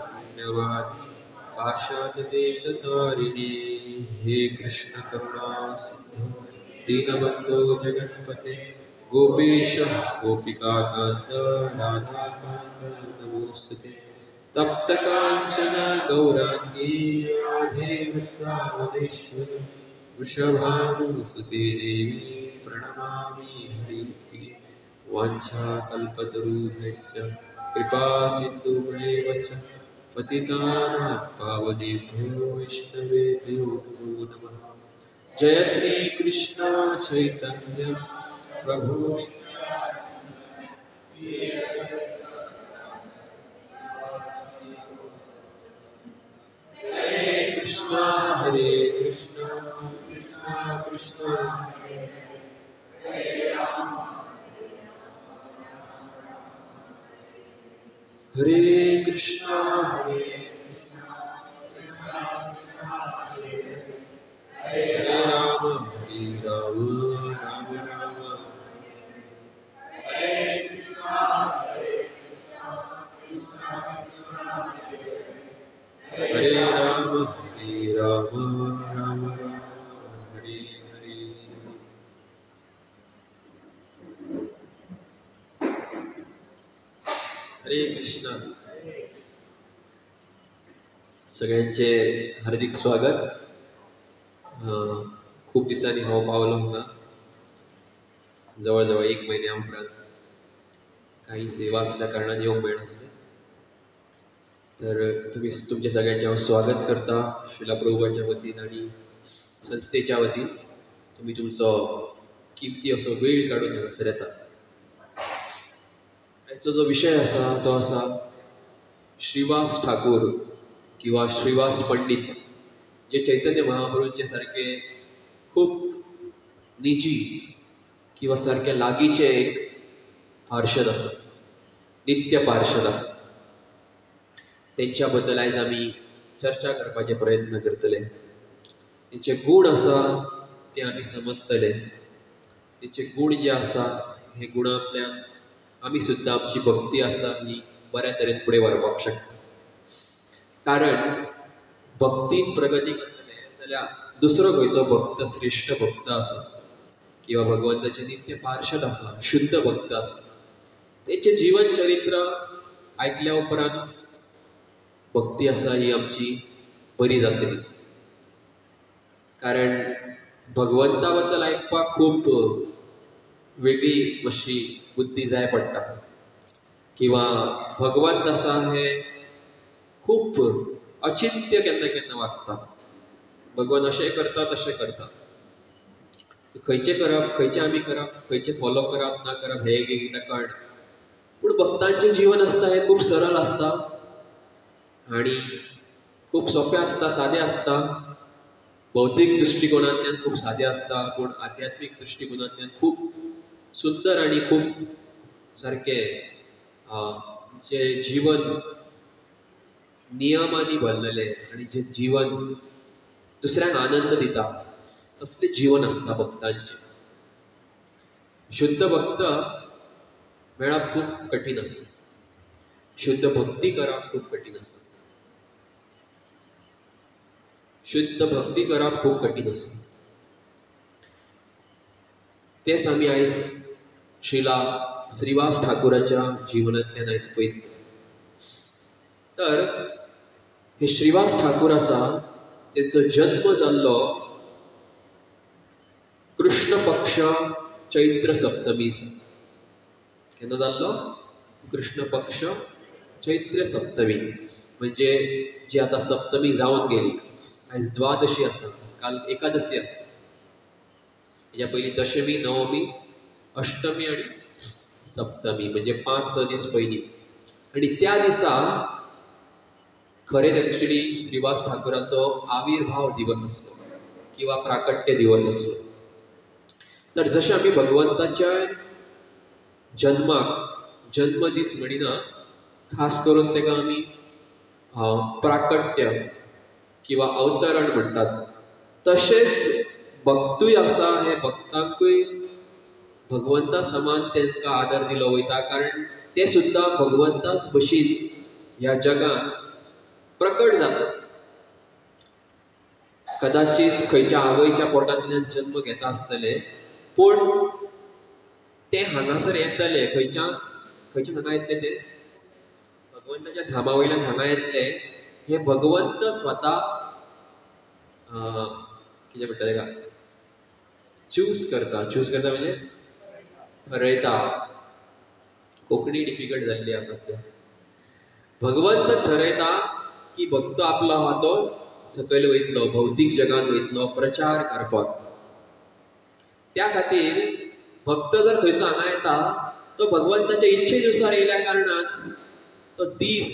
शून्यवादी पाशातदेशतारिणे हे कृष्ण करुणा सिंधु दीनबंधो जगत्पते गोपेश गोपिकाकांत राधाकांत नमोस्तुते तप्त कांचन गौरांगी राधे वृंदावनेश्वरी वृषभानुसुते देवी प्रणमामि हरिप्रिये वाञ्छाकल्पतरुभ्यश्च कृपा सिन्धुभ्येव च पतितानां पावनेभ्यो वैष्णवेभ्यो नमः। जय श्री कृष्ण चैतन्य प्रभु कृष्ण हरे कृष्ण कृष्ण कृष्ण हरे कृष्ण हरे राम हरे राम राम राम हरे राम राम राम हरे हरे। हरे कृष्ण। सगळ्यांचे हार्दिक स्वागत। खूप दिवसांनी हो पावलो होता, जवळजवळ 1 महिन्या उपरांत काही सेवा असल्या कारणाने येवंक मेळनासलें, तर तुम्ही तुमच्या सगळ्यांचे हांव स्वागत करता श्रीला प्रभुपाच्या वतीन आनी संस्थेच्या वतीन। तुम्ही तुमचो किमती असो वेळ काढून हांगासर येता। आयचो जो विशय आसा तो आसा श्रीवास ठाकूर किंवा श्रीवास पंडित, जे चैतन्य महाप्रभूंचे सारके खूप निजी किंवा सारके लागीचे एक पार्षद आसा, नित्य पार्षद आसा। त्यांच्या बद्दल आयज आमी चर्चा करपाचे प्रयत्न करतले। तेंचे गुण आसा ते आमी समजतले। तेंचे गुण जे आसा हे गुणांतल्यान आमी सुद्दां आमची भक्ती आसा ती बऱ्या तरेन फुडें व्हरपाक शकता। कारण भक्तीन प्रगती करतले जाल्यार दुसरो खंयचो भक्त श्रेष्ठ भक्त आसा किंवा भगवंताचे नित्य पार्षद आसा, शुद्ध भक्त आसा, तेंचे जीवन चरित्र आयकल्या उपरांत भक्ती आसा ही आमची बरी जातली। कारण भगवंता बद्दल आयकपाक खूब वेगळी मातशी बुद्धी जाय पडटा, किंवा भगवंत आसा हे खूप अचिंत्य केन्ना केन्ना वागता। भगवान अशें करता तशें करता, खंयचें करप खंयचें आमी करप खंयचें फॉलो करप ना करप हे एकदां कळना। पूण भक्तांचें जीवन आसता हें खूब सरळ आसता आनी खूब सोंपें आसता, सादें आसता। भौतीक दृश्टिकोनांतल्यान खूब सादें आसता, पूण आध्यात्मीक दृश्टिकोनांतल्यान खूब सुंदर आनी खूब सारकें जे जीवन नियमांनी भरलेलें आनी जे जीवन दुसऱ्यांक आनंद दिता तसलें जीवन आसता भक्तांचें। शुद्ध भक्त मेळप खूब कठीण आसा, शुद्ध भक्ती करप खूब कठीण आसा, शुद्ध भक्ती करप खूब कठीण आसा। तेच आमी आयज श्रीला श्रीवास ठाकुराच्या जिवनांतल्यान आयज पळयतले। तर हे श्रीवास ठाकूर आसा तेंचो जन्म जाल्लो कृष्ण पक्ष चैत्र सप्तमी दिसा। केन्ना जाल्लो? कृष्ण पक्ष चैत्र सप्तमी, म्हणजे जी आतां सप्तमी जावन गेली। आयज द्वादशी आसा, काल एकादशी आसा, हेच्या पयलीं दशमी, नवमी, अष्टमी आनी सप्तमी, म्हणजे 5-6 दीस पयलीं। आनी त्या दिसा खरें एक्चुअली श्रीवास ठाकुराचो आविर्भाव दिवस आसलो किंवा प्राकट्य दिवस आसलो। तर जशें आमी भगवंताच्या जन्माक जन्मदीस म्हणिना, खास करून तेका आमी प्राकट्य किंवा अवतरण म्हणटात, तशेंच भक्तूय आसा। हे भक्तांकूय भगवंता समान तांकां आदर दिलो वयता, कारण ते सुद्दां भगवंताच भशेन ह्या जगान प्रकट जाता. कदाचित खंयच्या आवयच्या पोटांतल्यान जन्म घेता आसतले, पूण ते हांगासर येतले. खंयच्या हांगा येतले ते भगवंताच्या धामा वयल्यान हांगा येतले. हे भगवंत स्वता कितें म्हणटा तेका चूज करता म्हणजे ठरयता. कोंकणी डिफिकल्ट जाल्ली आसा सध्या. भगवंत ठरयता की भक्त आपलो आहा तो सकयल वयतलो, भौतीक जगान वयतलो प्रचार करपाक. त्या खातीर भक्त जर खंयचो हांगा येता तो भगवंताच्या इच्छेनुसार येयल्या कारणान तो दीस,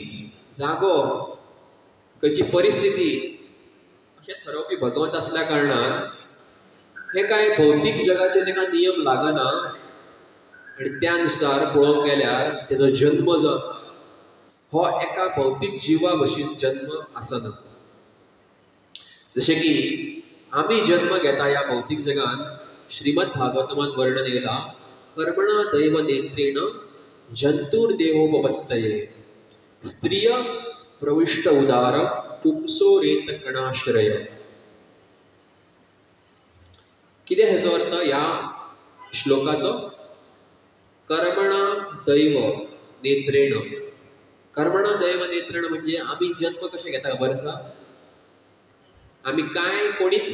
जागो, खंयची परिस्थिती अशें ठरोवपी भगवंत असल्या कारणान हे काय भौतीक जगाचे तेका नियम लागना. आणि त्यानुसार पळोवंक गेल्यार तेजो जन्म जो आसा हो एका भौतीक जिवा भशेन जन्म आसना. जशें की आमी जन्म घेता ह्या भौतीक जगान श्रीमद भागवतमान वर्णन येयला, कर्मणा दैव नेत्रेण जंतुर्देहोपपत्तये स्त्रिय प्रविष्ट उदार पुंसो रेत कणाश्रय. कितें हेजो अर्थ ह्या श्लोकाचो? कर्मणा दैव नेत्रेण. कर्मणा दैव नेत्रेण म्हणजे आमी जन्म कशें घेता खबर आसा? आमी काय कोणीच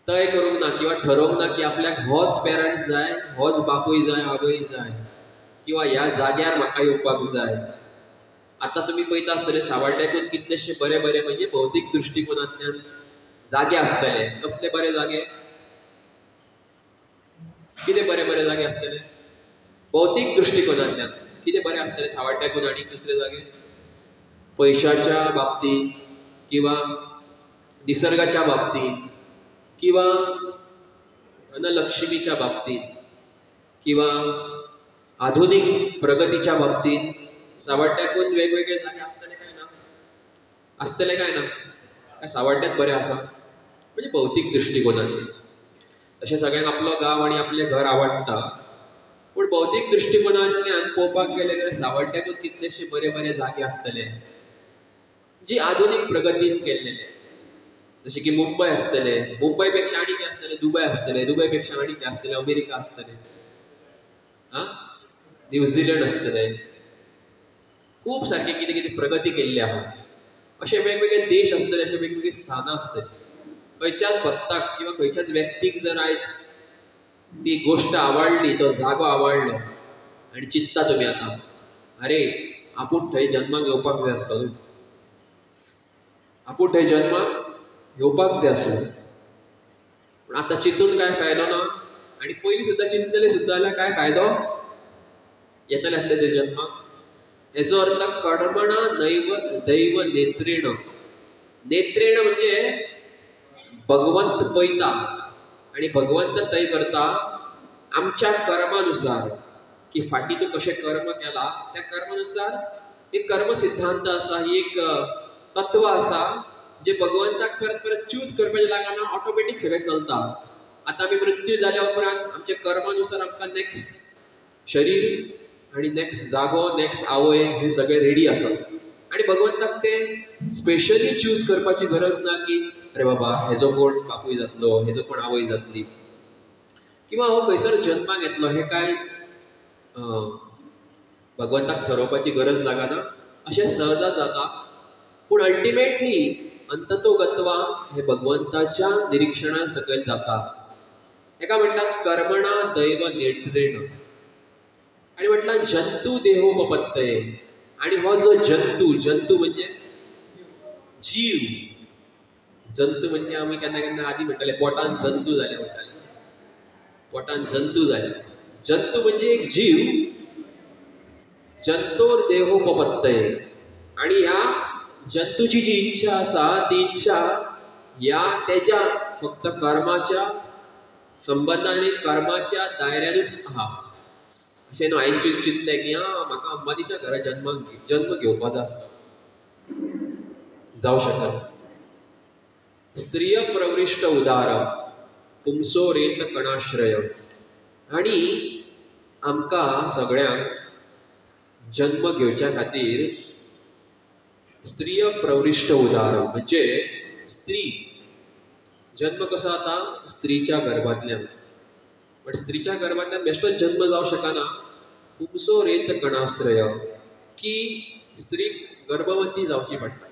तय करूंक ना किंवा ठरोवंक ना की आपल्याक होच पेरंट्स जाय, होच बापूय जाय, आवय जाय, किंवा ह्या जाग्यार म्हाका येवपाक जाय. आतां तुमी पळयता आसतले सावड्ड्याकून कितलेशे बरे बरे म्हणजे भौतीक दृश्टिकोनांतल्यान जागे आसतले. कसले बरे जागे? कितें बरे बरे जागे आसतले? भौतीक दृश्टिकोनांतल्यान कितें बरें आसतलें सावड्ड्याकून आनी दुसरे जागे? पयशाच्या बाबतींत किंवा निसर्गाच्या बाबतींत किंवा धनलक्ष्मीच्या बाबतींत किंवा आधुनिक प्रगतीच्या बाबतींत सावड्ड्याकून वेगवेगळे जागे आसतले काय ना? आसतले काय ना? काय सावड्ड्यात बरें आसा? म्हणजे भौतीक दृश्टिकोनांतल्यान. अशें सगळ्यांक आपलो गांव आनी आपलें घर आवडटा, पूण भौतीक दृश्टिकोनांतल्यान पळोवपाक गेले जाल्यार सावड्ड्याकून कितलेशे बरे बरे जागे आसतले जी आधुनीक प्रगतीन केल्लेले. जशें की मुंबय आसतले, मुंबय पेक्षा आनी कितें आसतले? दुबय आसतले, दुबय पेक्षा आनी कितें आसतले? अमेरिका आसतले, न्यूझीलंड आसतले. खूब सारखे कितें कितें प्रगती केल्ली आहा. अशे वेगवेगळे देश आसतले, अशे वेगवेगळी स्थानां आसतली. खंयच्याच भक्ताक किंवा खंयच्याच व्यक्तीक जर आयज ती गोष्ट आवडली, तो जागो आवडलो आनी चिंतता तुमी आतां अरे आपूण थंय जन्माक येवपाक जाय आसलो, आपूण थंय जन्माक येवपाक जाय आसलो. पूण आतां चिंतून काय फायदो ना. आनी पयलीं सुद्दां चिंतलेले सुद्दां जाल्यार काय फायदो? येतले आसले ते जन्माक. हेजो अर्थ कर्मणा दैव नेत्रेण. नेत्रेण म्हणजे भगवंत पळयता आणि भगवंत तय करता आमच्या कर्मानुसार की फाटी तू कशें कर्म केला त्या कर्मानुसार. एक कर्म सिद्धांत आसा, ही एक तत्व आसा जे भगवंताक परत परत चूज करपाचें लागना, ऑटोमॅटीक सगळें चलता. आतां आमी मृत्यू जाल्या उपरांत आमच्या कर्मानुसार आमकां नेक्स्ट शरीर आणि नेक्स्ट जागो, नेक्स्ट आवय हे सगळे रेडी आसा. आणि भगवंताक ते स्पेशली चूज करपाची गरज ना की अरे बाबा हेजो कोण बापूय जातलो, हेजो कोण आवय जातली, किंवा हो खंयसर जन्माक येतलो, हे काय भगवंताक ठरोवपाची गरज लागना. अशें सहजा जाता. पूण अल्टिमेटली अंततोगत्वा हे भगवंताच्या निरीक्षणा सकयल जाता. एका म्हणटात कर्मणा दैव नेत्रेण आणि म्हटलं जंतू देहोपपत्तये. आणि हो जो जंतू म्हणजे जीव. जंतू म्हणजे आम्ही केन्ना केन्ना आधी म्हणटाले पोटान जंतू जाले म्हणटाले, पोटान जंतू जाले. जंतू म्हणजे एक जीव. जंतोर देहोपपत्तये. आणि ह्या जंतूची जी इच्छा आसा ती इच्छा या त्याच्या फक्त कर्माच्या संबंधाने कर्माच्या दायऱ्यानूच आहा. अशें न्हू हांवें चिंतलें की म्हाका अंबानीच्या घरा जन्म घेवपाचो आसता, जावं शकना. स्त्रिय प्रविष्ट उदार पुंसो रेत कणाश्रय. आणि आमकां सगळ्यांक जन्म घेवच्या खातीर स्त्रिय प्रवृष्ट उदाहरण म्हणजे स्त्री जन्म कसा आता स्त्रीच्या गर्भातल्यान, पण स्त्रीच्या गर्भातल्यान बेश्टोच जन्म जावं शकना. खुबसो रेत कणाश्रय की स्त्री गर्भवती जावची पडटा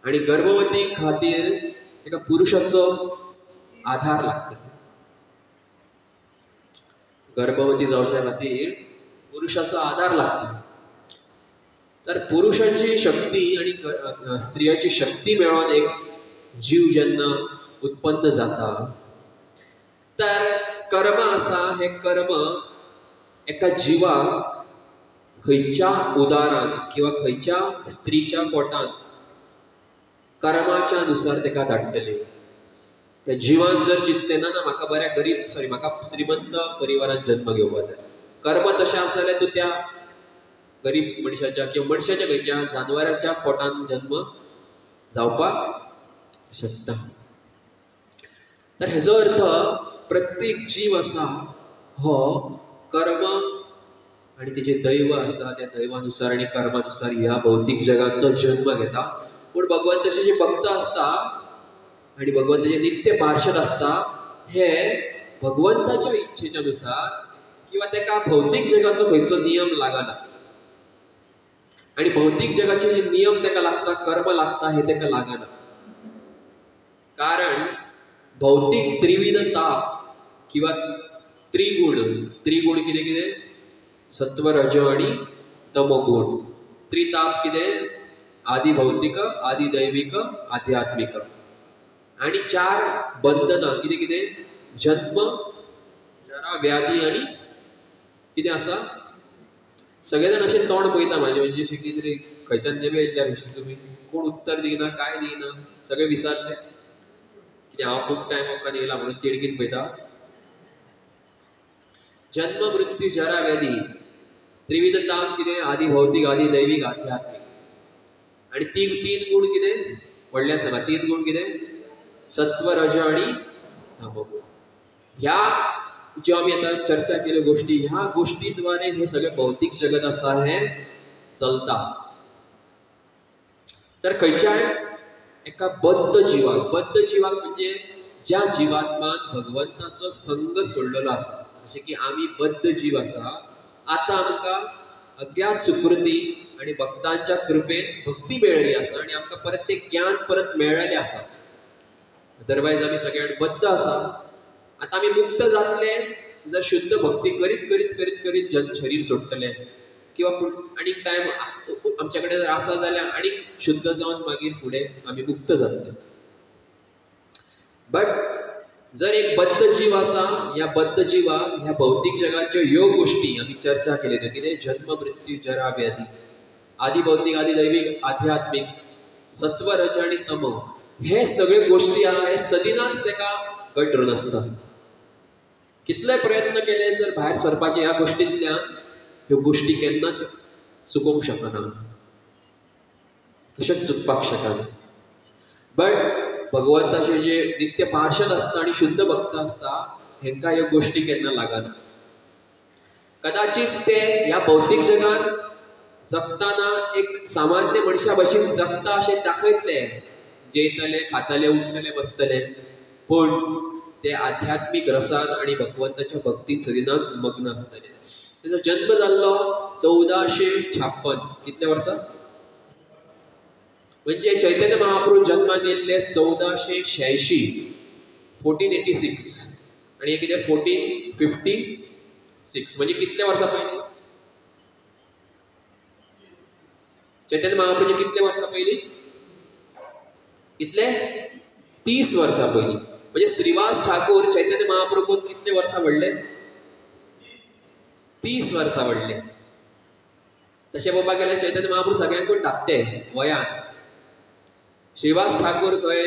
आणि गर्भवती खातीर एका पुरुषाचो आधार लागता. गर्भवती जावच्या खातीर पुरुषाचो आधार लागता. तर पुरुषाची शक्ती आणि स्त्रियाची शक्ती मेळोन एक जीव जेन्ना उत्पन्न जाता, तर कर्म आसा हे कर्म एका जिवाक खंयच्या उदारान किंवा खंयच्या स्त्रीच्या पोटान कर्माच्या नुसार तेका धाडटले. त्या जिवान जर चिंतलें ना म्हाका बऱ्या म्हाका श्रीमंत परिवारात जन्म घेवपाक जाय, कर्म तशें आसा जाल्यार तूं त्या गरीब मनशाच्या किंवा मनशाच्या खंयच्या जानवराच्या पोटान जन्म जावपाक शकता. तर हेजो अर्थ प्रत्येक जीव आसा हो कर्म आणि तेजे दैव आसा त्या दैवानुसार आणि कर्मानुसार ह्या भौतिक जगात तो जन्म घेता. पूण भगवंताचे जे भक्त असता आणि भगवंताचे नित्य पार्षद असता हे भगवंताच्या इच्छेच्या नुसार किंवा तेका भौतिक जगाचो खंयचो नियम लागना आणि भौतिक जगाचे जे नियम तेका लागता, कर्म लागता, हे तेका लागना. कारण भौतिक त्रिविध ताप किंवा त्रिगुण कितें कितें सत्व रज आणि तमोगुण. त्रिताप कितें आदि भौतिक, आदि दैविक, आध्यात्मिक. आणि 4 बंधना कितें कितें जन्म जरा व्याधी आणि कितें आसा. सगळे जाण अशें तोंड पळयता म्हाजें, म्हणजे अशें कितें तरी खंयच्यान नेबे येयल्यार तुमी कोण उत्तर दिना, काय दिना, सगळे विसरले. कित्याक हांव खूब टायम वचून येयला म्हणून तिडकीत पळयता. जन्म मृत्यू जरा व्याधी त्रिविध ताप कितें आदि भौतिक, आदि दैविक, आध्यात्मिक. आणि तीन गुण कितें व्हडल्यान सांगा. 3 गुण कितें सत्व रज आणि तमोगुण. ह्या ज्यो आमी आतां चर्चा केल्यो गोष्टी, ह्या गोष्टींद्वारे हे सगळे भौतिक जगत आसा हे चलता. तर खंयच्याय एका बद्ध जीवाक म्हणजे ज्या जिवात्मान भगवंताचो संग सोडलेलो आसा, जशें की आमी बद्ध जीव आसा, आतां आमकां अज्ञात सुकृती आणि भक्तांच्या कृपेन भक्ती मेळ्ळी आसा आणि आमकां परत तें ज्ञान परत मेळ्ळेलें आसा. अदरवायज आमी सगळ्यान बद्ध आसा. आता आमी मुक्त जातले जर शुद्ध भक्ती करीत करीत करीत करीत शरीर सोडटले किंवा आणि टायम आमच्या कडेन जर आसा जाल्यार आणि शुद्ध जावन मागीर फुडें आमी मुक्त जातले. बट जर एक बद्ध जीव आसा, ह्या बद्ध जिवाक ह्या भौतिक जगाच्यो ह्यो गोष्टी आमी चर्चा केल्यो कितें जन्म मृत्यू जरा व्याधी, आदि भौतिक, आदि दैविक, आध्यात्मिक, सत्व रज आणि तम, हे सगळे गोष्टी आहा हे सदिनाच तेका गट धरून आसता. कितले प्रयत्न केले जर भायर सरपाचे ह्या गोष्टींतल्यान, ह्यो गोष्टी केन्नाच चुकोवंक शकना, कशेंच चुकपाक शकना. बट भगवंताचे जे नित्य पार्षद असता आणि शुद्ध भक्त असता हेंका ह्यो गोष्टी केन्ना लागना. कदाचित ते ह्या भौतिक जगात जगताना एक सामान्य मनशा भशेन जगता अशें दाखयतले, जेयतले, खातले, उठतले, बसतले, पण ते आध्यात्मिक रसात आणि भगवंताच्या भक्तीत सदिनाच मग्न असतले. त्याचो जन्म जाल्लो 1456. कितल्या वर्सां? म्हणजे चैतन्य महाप्रभू जन्मान येयल्ले 1486, 1486 आणि हे कितें 1456, म्हणजे कितल्या वर्सां पयलीं? चैतन्य महाप्रभूचे कितले वर्सां पयलीं? कितले? 30 वर्सां पयलीं. म्हणजे श्रीवास ठाकूर चैतन्य महाप्रभून कितले वर्सां व्हडले? 30 वर्सां व्हडले. तशें पळोवपाक गेल्यार चैतन्य महाप्रभू सगळ्यांकून धाकटे वयान. श्रीवास ठाकूर खंय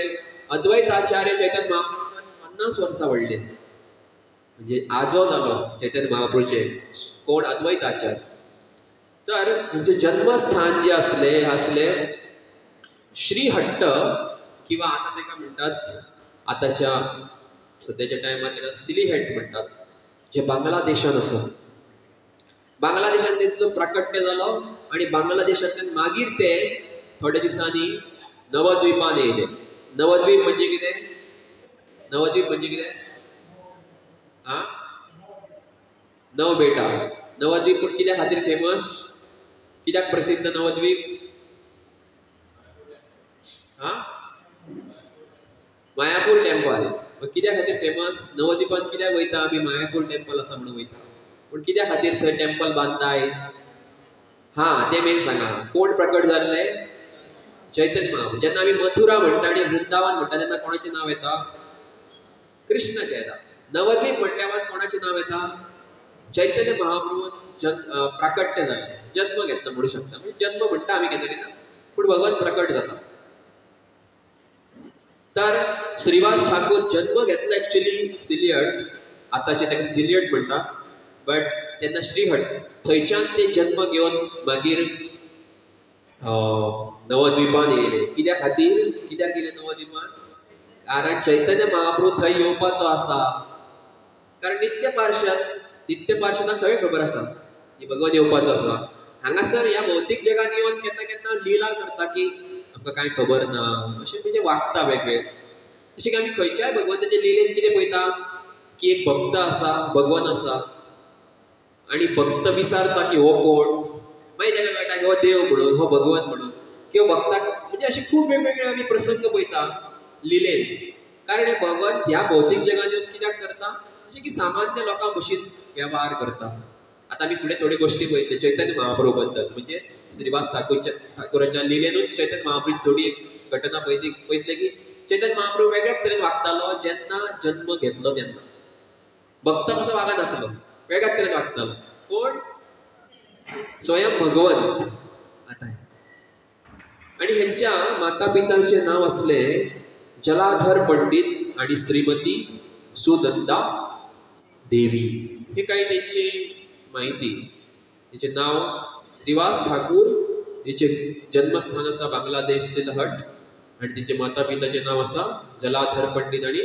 अद्वैताचार्य चैतन्य महाप्रभून 50 वर्सां व्हडले, म्हणजे आजो जालो चैतन्य महाप्रभूचे कोण? अद्वैताचार्य. तर हांचे जन्मस्थान जे असले श्रीहट्ट किंवा आता तेका म्हणटात आताच्या सध्याच्या टायमार तेका सिलीहट म्हणटात, जे बांगलादेशान आसा. बांगलादेशान तेंचो प्राकट्य जालो आणि बांगलादेशांतल्यान मागीर ते थोड्या दिसांनी नवद्वीपान येयले. नवद्वीप म्हणजे कितें? नवद्वीप म्हणजे कितें? हा, नव बेटा. नवद्वीप पूण कित्या खातीर फेमस? कित्याक प्रसिद्ध नवद्वीप? हा, मायापूर टेम्पल. कित्या खातीर फेमस? नवद्वीपान कित्याक वयता आमी? मायापूर टेम्पल आसा म्हणून वयता. पूण कित्या खातीर थंय टेम्पल बांदता आयज? हा, ते मेन सांगा. कोण प्रकट जाल्ले? चैतन्य महाप्रभू. जेन्ना आमी मथुरा म्हणटा आनी वृंदावन म्हणटा तेन्ना कोणाचें नांव येता? कृष्णाचें येता. नवद्वीप म्हटल्यावर कोणाचें नांव येता? चैतन्य महाप्रभू प्राकट्य जाले, जन्म घेतला म्हणू शकता. म्हणजे जन्म म्हणटा आमी केन्ना केन्ना, पूण भगवान प्रकट जाता. तर श्रीवास ठाकूर जन्म घेतला एक्चुअली सिलियट, आतांचे ताका सिलियट म्हणटा, बट तेन्ना श्रीहट थंयच्यान ते जन्म घेवन मागीर नवद्वीपान येयले. कित्या खातीर? कित्याक येयले नवद्वीपान? कारण चैतन्य महाप्रभू थंय येवपाचो आसा. कारण नित्य पार्षदांक सगळें खबर आसा की भगवान येवपाचो आसा. हांगासर ह्या भौतीक जगान येवन केन्ना केन्ना लिला करता की आमकां कांय खबर ना, अशें म्हणजे वागता वेगवेगळे. जशें की आमी खंयच्याय भगवंताच्या लिलेन कितें पळयता की एक भक्त आसा, भगवान आसा, आनी भक्त विचारता की हो कोण, मागीर ताका कळटा की हो देव म्हणून, हो भगवान म्हणून, किंवा भक्ताक म्हणजे अशे खूब वेगवेगळे आमी प्रसंग पळयता लिलेन. कारण हे भगवान ह्या भौतीक जगान येवन कित्याक करता? जशें की सामान्य लोकां भशेन वेव्हार करता. आतां आमी फुडें थोड्यो गोश्टी पळयतले चैतन्य महाप्रभू बद्दल, म्हणजे श्रीवास ठाकुराच्या लिलेनूच चैतन्य महाप्रभू थोडी एक घटना पळयतले की चैतन्य महाप्रभू वेगळ्याच तरेन वागतालो जेन्ना जन्म घेतलो तेन्ना. भक्त कसो वागनासलो, वेगळ्याच तरेन वागतालो. कोण? स्वयं भगवंत. आतां आनी हेंच्या माता पितांचे नाव असले जलाधर पंडित आणि श्रीमती सुनंदा देवी. हे काही त्यांची माहिती. त्याचे नाव श्रीवास ठाकूर, त्याचे जन्मस्थान असा बांगलादेश सिलहट, आणि त्यांचे माता पिताचे नाव असा जलाधर पंडित आणि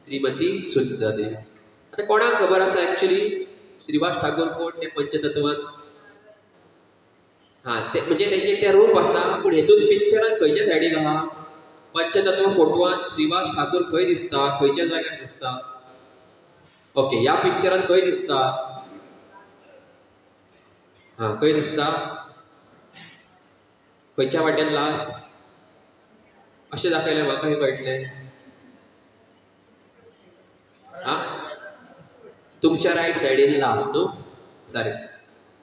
श्रीमती सुनंदा देवी. आता कोणाक खबर आसा एक्चुअली श्रीवास ठाकूर कोण? ते पंचतत्वान. हा, ते म्हणजे त्यांचे ते रूप आसा, पूण हेतून पिक्चरान खंयच्या सायडीक आहा? पंचतत्व फोटवान श्रीवास ठाकूर खंय दिसता? खंयच्या जाग्यार दिसता? ओके, ह्या पिक्चरान खंय दिसता? हा, खंय दिसता? खंयच्या वाट्यान लास्ट? अशें दाखयलें म्हाका हे कळटलें. हा, तुमच्या रायट सायडीन लास्ट न्हू? सारकें.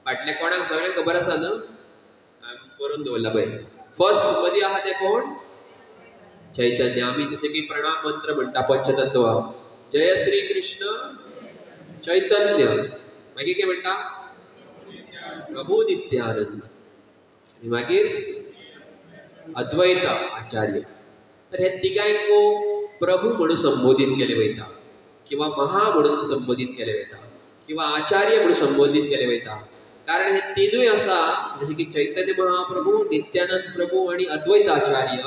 फाटल्या कोणाक सगळें खबर आसा न्हू? बरोवन दवरला पळय. फर्स्ट मदीं आहा ते कोण? चैतन्य. आमी जशें की प्रणाम मंत्र म्हणटा पंचतत्व, जय श्री कृष्ण चैतन्य. मागीर कितें म्हणटा? प्रभू नित्यानंद. आनी मागीर अद्वैत आचार्य. तर हे तिगांयको प्रभू म्हणून संबोधीत केले वयता, किंवा महा म्हणून संबोधीत केले वयता, किंवा आचार्य म्हणून संबोधीत केले वयता. कारण हे तिनूय आसा, जशें की चैतन्य महाप्रभू, नित्यानंद प्रभू आणि अद्वैत आचार्य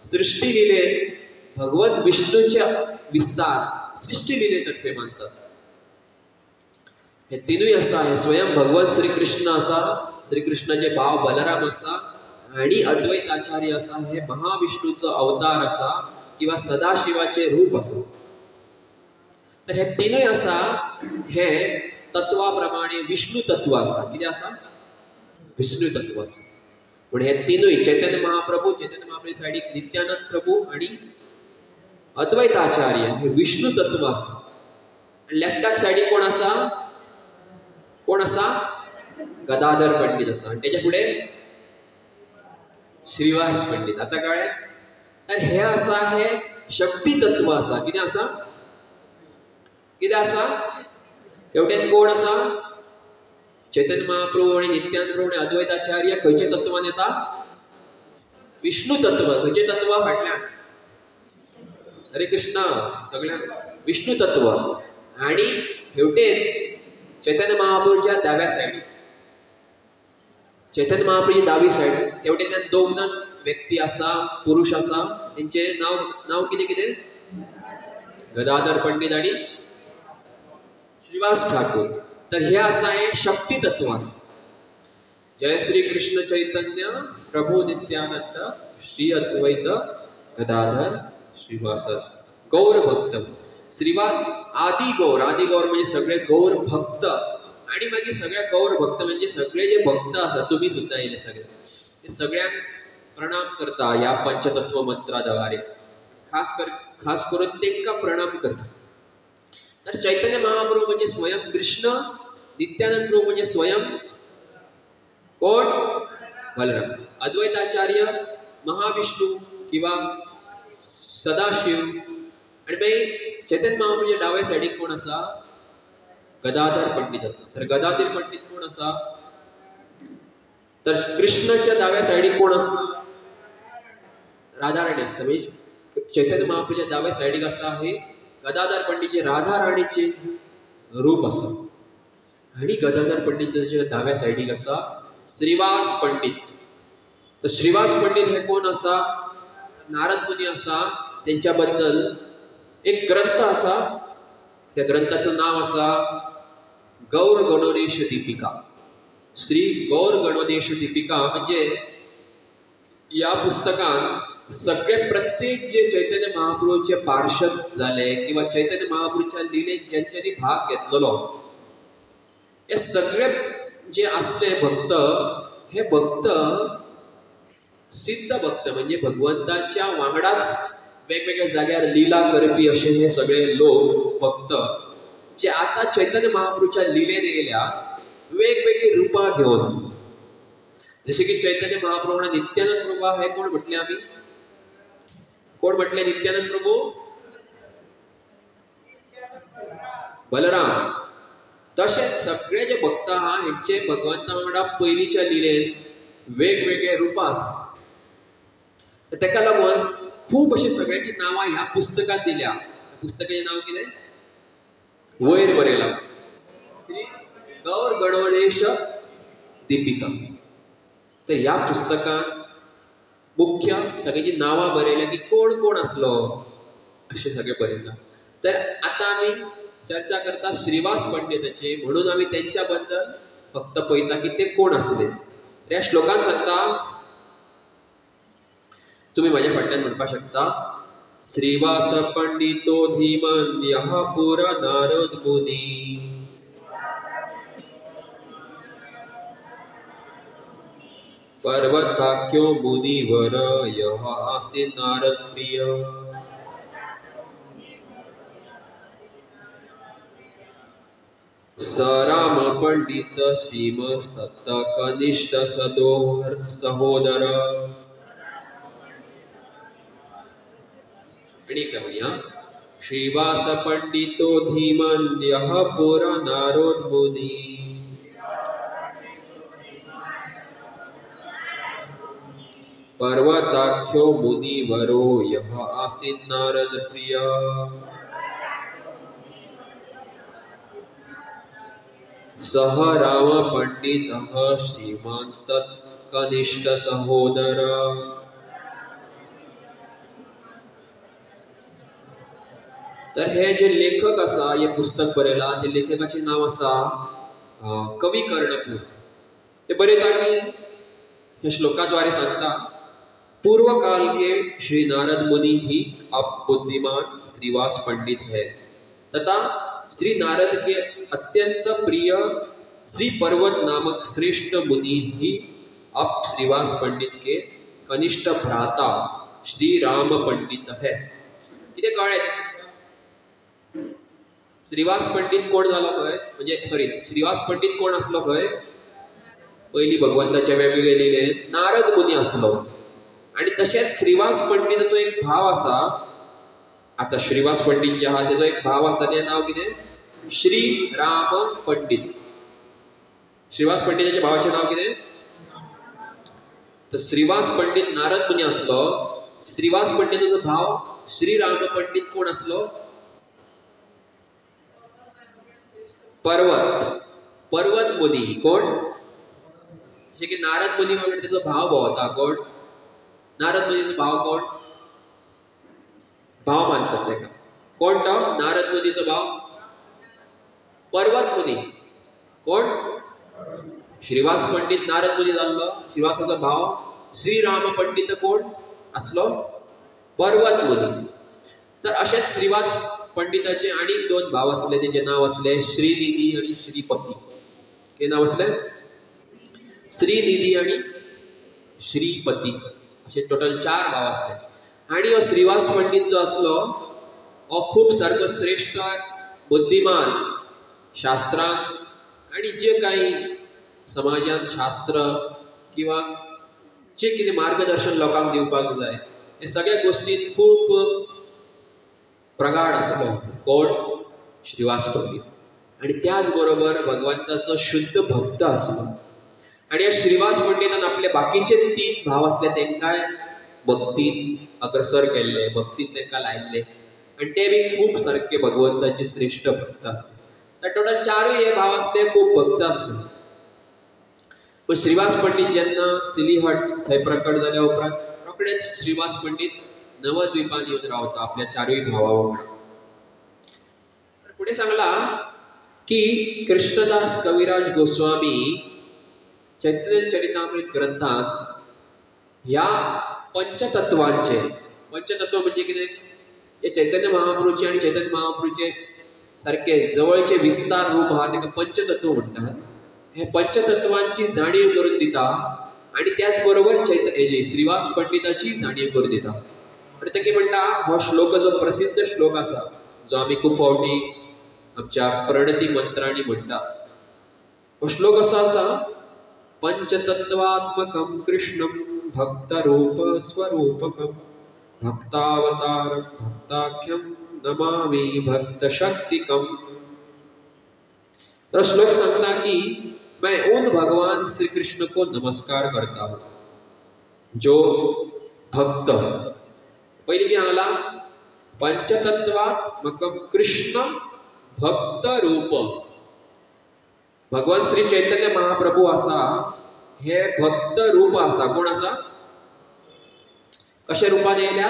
सृष्टी लिलेन भगवत विष्णूचे विस्तार सृष्टी लिलेतर्फे मानतात. हे तिनूय आसा. हे स्वयं भगवान श्री कृष्ण आसा, श्री कृष्णाचे भाव बलराम आसा, आणि अद्वैत आचार्य आसा. हे महाविष्णूचो अवतार आसा, किंवा सदाशिवाचे रूप आसा. तर हे तिनूय आसा हे तत्वाप्रमाणे विष्णू तत्व आसा. कितें आसा? विष्णू तत्व आसा. पण हे तिनूय चैतन्य महाप्रभू सायडीक नित्यानंद प्रभू आणि अद्वैत आचार्य हे विष्णू तत्व आसा. आणि लेफ्टाक सायडीक कोण आसा? कोण आसा? गदाधर पंडित आसा. आणि त्याच्या पुढे श्रीवास पंडित. आता कळ्ळें? तर हे आसा हे शक्ती तत्व आसा. कितें आसा? कितें आसा? हेवटेन कोण आसा? चैतन्य महाप्रभू आणि नित्यानंद प्रभू आणि अद्वैत आचार्य खंयचे तत्वान येता? विष्णू तत्व. खंयचे तत्व? फाटल्यान हरे कृष्ण सगळ्यांक विष्णू तत्व. आणि हेवटेन चैतन्य महाप्रभूच्या दाव्या सायडीक, चैतन्य महाप्रभूची दावी सायड, तेवटेन दोग जाण व्यक्ती आसा, पुरुष आसा. तेंचे नाव कितें कितें? गदाधर पंडित आणि श्रीवास ठाकूर. तर हे आसा हे शक्ती तत्व आसा. जय श्री कृष्ण चैतन्य प्रभु नित्यानंद श्री अद्वैत गदाधर श्रीवास गौर भक्त श्रीवास आदि गौर म्हणजे सगळे गौर भक्त आणि मागीर सगळ्या गौर भक्त म्हणजे सगळे जे भक्त आसात तुम्ही सुद्धा येले सगळे ते सगळ्यांक प्रणाम करता या पंचतत्व मंत्राद्वारे खास करून तेंका प्रणाम करता. तर चैतन्य महाप्रभू म्हणजे स्वयं कृष्ण, नित्यानंद प्रभू म्हणजे स्वयं कोण बलराम, अद्वैताचार्य महाविष्णू किंवा सदाशिव आणि मागीर चैतन्य महाप्रभूच्या डाव्या सायडीक कोण आसा गदाधर पंडित आसा. तर गदाधर पंडित कोण आसा तर कृष्णाच्या डाव्या सायडीक कोण आसा राधा राणी असता. म्हणजे चैतन्य महाप्रभूच्या डाव्या सायडीक आसा हे गदाधर पंडितचे राधा राणीचे रूप आसा आणि गदाधर पंडिताच्या डाव्या सायडीक आसा श्रीवास पंडित. तर श्रीवास पंडित हे कोण आसा नारद मुनी आसा त्यांच्या बद्दल एक ग्रंथ आसा. त्या ग्रंथाचं नाव आसा गौर गणोदेश दीपिका. श्री गौर गणोदेश दीपिका म्हणजे या पुस्तकात सगळे प्रत्येक जे चैतन्य महाप्रभूचे पार्षद झाले किंवा चैतन्य महाप्रभूच्या लीलेत ज्यांच्यानी भाग घेतलेलो हे सगळे जे असले भक्त हे भक्त सिद्ध भक्त म्हणजे भगवंताच्या वांगडाच वेगवेगळ्या जाग्यार लीला करपी असे हे सगळे लोक भक्त जे आता चैतन्य महाप्रभूच्या लीलेन येयल्या वेगवेगळी रूपा घेऊन. जसे की चैतन्य महाप्रभू नित्यानंद प्रभू हे कोण म्हटले आम्ही कोण म्हटले नित्यानंद प्रभू बलराम. तसेच सगळे जे भक्त आहा हेंचे भगवंता वांगडा पयलींच्या लीलेन वेगवेगळे रूपां आसात. तेका लागून खूप अशी सगळ्यांची नावां ह्या पुस्तकात दिल्या. पुस्तकाचे नाव कितें वयर बरयला श्री गौर गणोदेश दीपिका. तर ह्या पुस्तकात मुख्य सगळ्यांची नावां बरयल्या की कोण कोण असलो असे सगळे बरयला. तर आता आम्ही चर्चा करता श्रीवास पंडिताचे म्हणून आम्ही त्यांच्या बद्दल फक्त पळयता की ते कोण असले. ह्या श्लोकान सांगता तुम्ही माझ्या फाटल्यान म्हणपाक शकता श्रीवास पंडितो धीमन यः पुरा नारद मुनी पर्वताख्यो मुनिवर यः आसीन नारद प्रिय. स राम पंडित श्रीमस्तत्त कनिष्ठ सहोदर. श्रीवास पंडितो धीमन यः पुरा नारद मुनि पर्वताख्यो मुनिवरो यः आसीन नारद प्रिय. सह राम पंडितः श्रीमांस्तत् कनिष्ठ सहोदर. तर हे जे लेखक असा हे पुस्तक बरयला ते लेखकाचे नाव असा कवी कर्णपूर. ते बरयता की हे श्लोकाद्वारे सांगता पूर्व काल के श्री नारद मुनि ही अब बुद्धिमान श्रीवास पंडित है तथा श्री नारद के अत्यंत प्रिय श्री पर्वत नामक श्रेष्ठ मुनि ही अब श्रीवास पंडित के कनिष्ठ भ्राता श्री राम पंडित है. किती कळ्ळे श्रीवास पंडित कोण झालो खंय म्हणजे सॉरी श्रीवास पंडित कोण असलो खंय पहिली भगवंताच्या वेगवेगळे लिलेन नारद मुनी असलो. आणि तसेच श्रीवास पंडिताचो एक भाव असा. आता श्रीवास पंडित जे आहा त्याचो एक भाव असा ते नाव कितें श्री राम पंडित. श्रीवास पंडिताच्या भावाचे नाव कितें तर श्रीवास पंडित नारद मुनी असलो. श्रीवास पंडिताचो भाव श्री राम पंडित कोण असलो पर्वत मुनी कोण जसे की नारद मुनी म्हणजे त्याचा भाव होता कोण नारद मुनीचा भाव कोण भाव मानतात तेका कोण तो नारद मुनीचा भाव पर्वत मुनी कोण श्रीवास पंडित नारद मुनी जाल्लो, श्रीवासाचो भाव श्रीराम पंडित कोण असलो, पर्वत मुनी. तर अशेच श्रीवास पंडिताचे आणि दोन भाव असले, तेजे नाव असले श्रीनिधी आणि श्रीपती. कितें नाव असले? श्रीनिधी आणि श्रीपती. असे टोटल 4 भाव असले. आणि हो श्रीवास पंडित जो असलो हो खूप सारको श्रेष्ठ बुद्धिमान शास्त्रांत आणि जे काही समाजात शास्त्र किंवा जे कितें मार्गदर्शन लोकांक दिवपाक जाय हे सगळ्या गोष्टींत खूप प्रगाढ असलो कोण? श्रीवास पंडित. आणि त्याच बरोबर भगवंताचो शुद्ध भक्त असलो. आणि या श्रीवास पंडितान आपले बाकीचे 3 भाव असले तेंकाय भक्तीन अग्रसर केल्ले, भक्तीन तेंकां लायल्ले. आणि ते बी खूप सारखे भगवंताचे श्रेष्ठ भक्त असले. तर टोटल 4 हे भाव असले खूप भक्त असले. पण श्रीवास पंडित जेन्ना सिलीहट थंय प्रकट जाल्या उपरांत रोखडेच श्रीवास पंडित नवद्वीपान येवन रावता आपल्या 4 भावां वांगडा. पुढे सांगला की कृष्णदास कविराज गोस्वामी चैतन्य चरितामृत ग्रंथात ह्या पंचतत्वांचे, पंचतत्व म्हणजे कितें? हे चैतन्य महाप्रभूचे आणि चैतन्य महाप्रभूचे सारखे जवळचे विस्तार रूप आहा ताका पंचतत्व म्हणटात. हे पंचतत्वांची जाणीव करून दिता आणि त्याच बरोबर श्रीवास पंडिताची जाणीव करून दिता. आणि ते म्हणटा हो श्लोक जो प्रसिद्ध श्लोक असा जो आम्ही खूप फावटी आमच्या प्रणती मंत्रांनी म्हणटा. हो श्लोक असा असा, पंचतत्वात्मकं कृष्णं भक्तरूप स्वरूपकं भक्तावतार भक्ताख्यं नमामि भक्तशक्तिकं. तो श्लोक सांगता कि मैं उन भगवान श्री कृष्ण को नमस्कार करता हूं जो भक्त. पहले क्या आला? पंचतत्वात्मकं कृष्ण भक्त रूप. भगवान श्री चैतन्य महाप्रभू असा हे भक्त रूप असा. कोण असा? कशा रूपान येयल्या?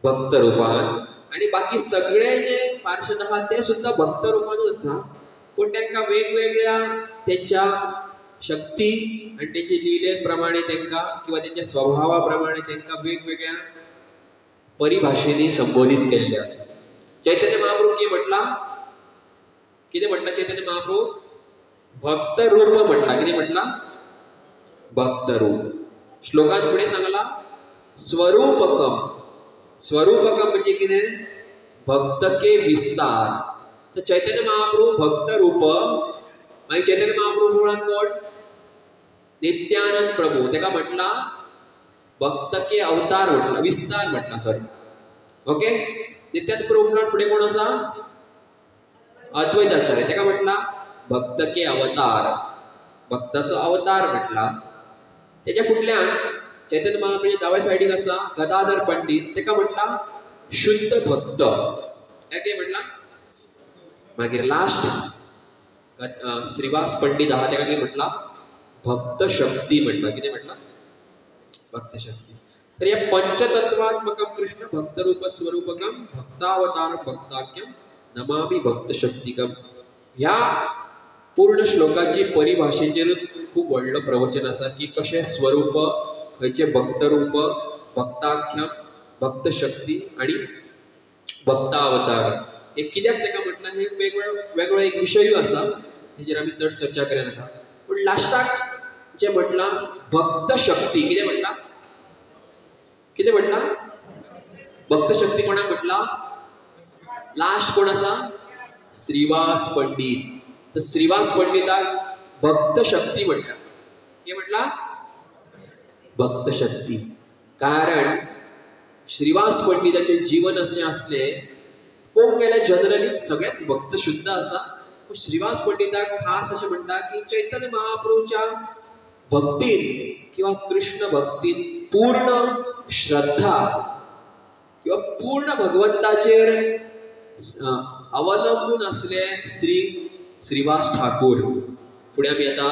भक्त रूपान. आणि बाकी सगळे जे पार्षद आहात ते सुद्धा भक्त रूपानूच आसा. पण त्यांना वेगवेगळ्या त्यांच्या शक्ती आणि त्यांच्या लीलेप्रमाणे त्यांना किंवा त्यांच्या स्वभावाप्रमाणे त्यांना वेगवेगळ्या परिभाषेने संबोधित केलेले असतात. चैतन्य महाप्रभू किती म्हटला? किती म्हटला चैतन्य महाप्रभू? भक्त रूप म्हटला. किती म्हटला? भक्त रूप. श्लोकात पुढे सांगला स्वरूपकम. स्वरूपकम म्हणजे किती? भक्त के विस्तार. तर चैतन्य महाप्रभू भक्त रूप आणि चैतन्य महाप्रभू म्हणून कोण? नित्यानंद प्रभू. त्याला म्हटला भक्त के अवतार म्हटला, विस्तार म्हटला. Sorry, okay. नित्यानंद प्रभू म्हणून पुढे कोण असा? अद्वैताचार्य. त्याला म्हटला भक्त के अवतार, भक्ताचा अवतार म्हटला. त्याच्या फुटल्यान चैतन्य महाप्रभू डाव्या साइडीक असा गदाधर पंडित. त्याला म्हटला शुद्ध भक्त. काय म्हटला? मागीर लास्ट श्रीवास पंडित आहा त्याका कितें म्हटला? भक्त शक्ती म्हटला. कितें म्हटला? भक्त शक्ती. तर या पंचतत्वात्मकं कृष्ण भक्तरूप स्वरूपकं भक्तावतार भक्ताख्यं नमामि भक्त शक्तिकं. ह्या पूर्ण श्लोकाची परिभाषेचेर खूप व्हडलो प्रवचन असा की कशे स्वरूप, खंयचे भक्तरूप, भक्ताख्यं, भक्त शक्ती आणि भक्तावतार हे कित्याक ताका म्हटला हे वेगवेगळो एक विशय असा. तेजेर आमी चड चर्चा करिनाका. पण लास्टाक जे म्हटला भक्त शक्ती. कितें म्हटला? कितें म्हटला? भक्त शक्ती कोणाक म्हटला? लास्ट कोण असा? श्रीवास पंडित. तर श्रीवास पंडिताक भक्त शक्ती म्हटला. कितें म्हटला? भक्त शक्ती. कारण श्रीवास पंडिताचे जीवन असे असले पळोवंक गेल्यार जनरली सगळेच भक्त शुद्ध असा. पण श्रीवास पंडिताक खास अशें म्हणटा की चैतन्य महाप्रभूच्या भक्तीन किंवा कृष्ण भक्तीन पूर्ण श्रद्धा किंवा पूर्ण भगवंताचेर अवलंबून असले श्रीवास ठाकूर. पुढे आमी आता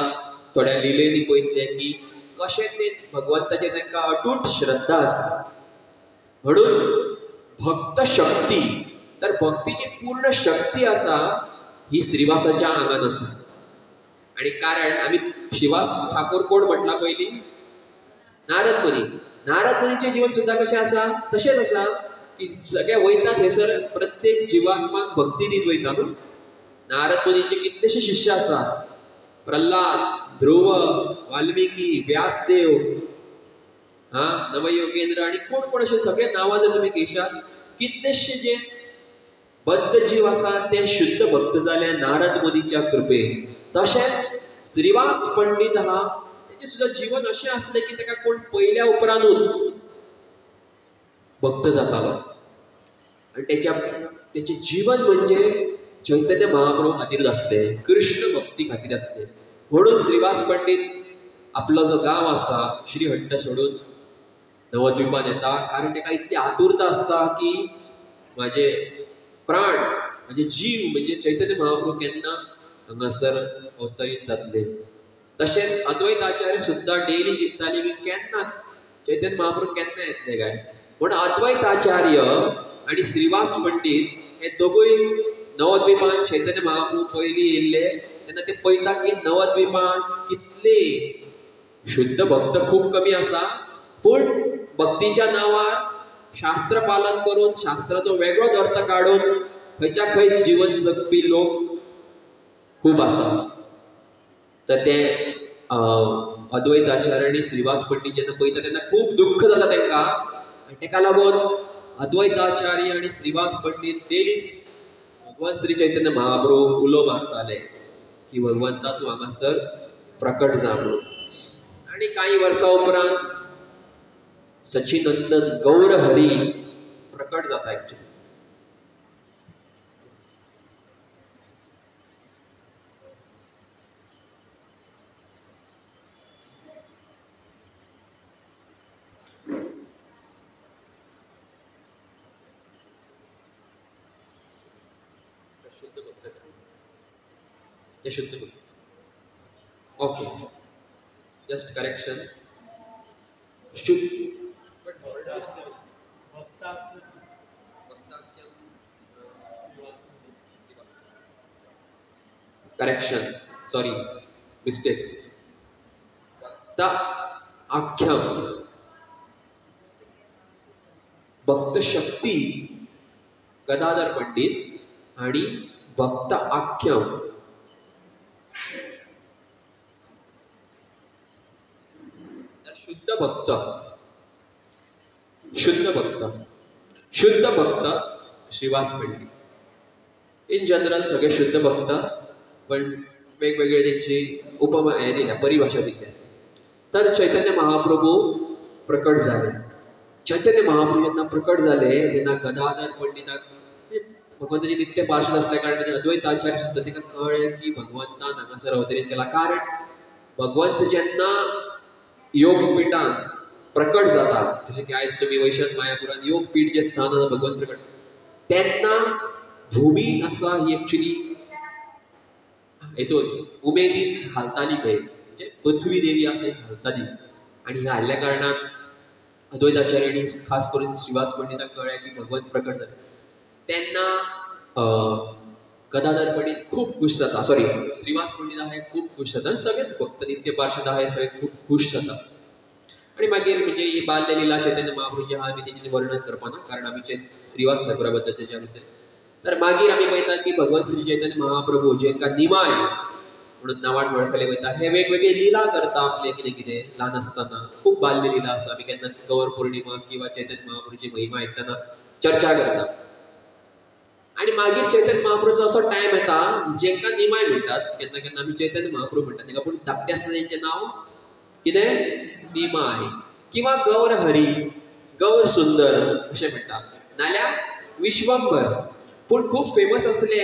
थोड्या लिलेनी पळयतले की कशें ते भगवंताचेर तांकां अटूट श्रद्धा आसा. म्हणून भक्त शक्ती. तर भक्तीची पूर्ण शक्ती असा ही श्रीवासाच्या आंगान आसा. आणि कारण आम्ही श्रीवास ठाकूर कोण म्हटला पहिली, नारद मुनी. नारद मुनीचे जीवन सुद्धा कसे असा, तसेच असा की सगळ्या वैतात हेसर प्रत्येक जीवात्माक भक्ती दीत वयता न्हू. नारद मुनीचे कितलेशे शिष्य असा, प्रल्हाद, ध्रुव, वाल्मिकी, व्यासदेव, नवयोगेंद्र आणि कोण कोण असे सगळे नावां जर तुम्ही घेशात, कितलेशे जे बद्ध जीव असा ते शुद्ध भक्त झाले नारद मुनीच्या कृपेन. तसेच श्रीवास पंडित हा त्याचे सुद्धा जीवन असे असले की त्याला कोण पहिल्या उपरांतूच भक्त जातालो आणि त्याचे जीवन म्हणजे चैतन्य महाप्रभू खातीर असले, कृष्ण भक्ती खातीर असले. म्हणून श्रीवास पंडित आपलो जो गाव असा श्रीहट्ट सोडून नवद्वीपान येता, कारण त्याला इतली आतुरता असता की माझे प्राण, माझे जीव म्हणजे चैतन्य महाप्रभू केन्ना हांगासर अवतरीत जातले. तसेच अद्वैत आचार्य सुद्धा डेली चिंतताले की केन्ना चैतन्य महाप्रभू केन्ना येतले काय. म्हणून अद्वैत आचार्य आणि श्रीवास पंडित हे दोघूय नवद्वीपान चैतन्य महाप्रभू पयली येयल्ले तेन्ना ते पळयता की नवद्वीपान कितले शुद्ध भक्त खूप कमी असा, पण भक्तीच्या नावार शास्त्र पालन करून शास्त्राचो वेगळोच अर्थ काढून खंयच्या खंय जीवन जगपी लोक खूप असा. तर ते अद्वैत आचार्य आणि श्रीवास पंडित जेन्ना पळयता तेन्ना खूप दुःख जाता तांकां. आणि ताका लागून अद्वैताचार्य आणि श्रीवास पंडित डेलीच भगवान श्री चैतन्य महाप्रभू उलो मारताले की भगवंता तूं हांगासर प्रकट जा म्हणून. आणि काही वर्सां उपरांत सच्चिनंदन गौर हरी प्रकट जाता एक्चुअली. शुद्ध भक्त. Okay, just correction. Correction, sorry, mistake. भक्ता आख्यम, भक्त शक्ती गदाधर पंडित आणि भक्त आख्यम शुद्ध भक्त. शुद्ध भक्त, शुद्ध भक्त श्रीवास पंडित. इन जनरल सगळे शुद्ध भक्त, पण वेगवेगळे त्यांची उपमा हे दिल्या, परिभाषा दिली असे. तर चैतन्य महाप्रभू प्रकट झाले. चैतन्य महाप्रभू जेन्ना प्रकट झाले तेन्ना गदाधर पंडिताक भगवंताची नित्य पार्षद असल्या कारणाने अद्वैत आचार्य सुद्धा तिका कळले की भगवंतान हांगासर अवतरीत केला. कारण भगवंत जेन्ना योगपीठान प्रकट जाता, जसे की आयज तुम्ही वैशाख मायापुरात योगपीठ जे स्थान आसा भगवंत प्रकट, तेन्ना भूमी आसा ही एक्चुअली हेतून उमेदीन हालताली खंय, म्हणजे पृथ्वी देवी आसा ही हालताली. आणि हे हाल्ल्या कारणान अद्वैताचार्य आणि खास करून श्रीवास पंडिताक कळ्ळें की भगवंत प्रकट जाता. तेन्ना गदाधर पंडित खूप खुश जाता, सॉरी श्रीवास पंडित आहे खूप खुश जाता, सगळेच भक्त नित्य पार्षद आहे सगळे खूप खुश जाता. आणि मागीर म्हणजे ही बाल्यलीला चैतन्य महाप्रभूची आहा आमी तेजें वर्णन करपाना, कारण आमी श्रीवास ठाकुरा बद्दलचे जे बद्दल. तर मागीर आमी पळयता की भगवंत श्री चैतन्य महाप्रभू जेंका निमाय म्हणून नांवान वळखले वयता, हे वेगवेगळे लीला करता आपले कितें कितें ल्हान आसतना. खूप बाल्य लीला आसा, आमी केन्ना गौर पौर्णिमा किंवा चैतन्य महाप्रभूची महिमा आयकतना चर्चा करता. आणि मागीर चैतन्य महाप्रभूचो असो टायम येता जेंका निमाय म्हणटात, केन्ना केन्ना आमी चैतन्य महाप्रभू म्हणटात तेका, पूण धाकटे आसतना तेंचें नांव कितें निमाय किंवा गौर हरी, गौर सुंदर अशें म्हणटा, नाल्यार विश्वंभर. पूण खूप फेमस असले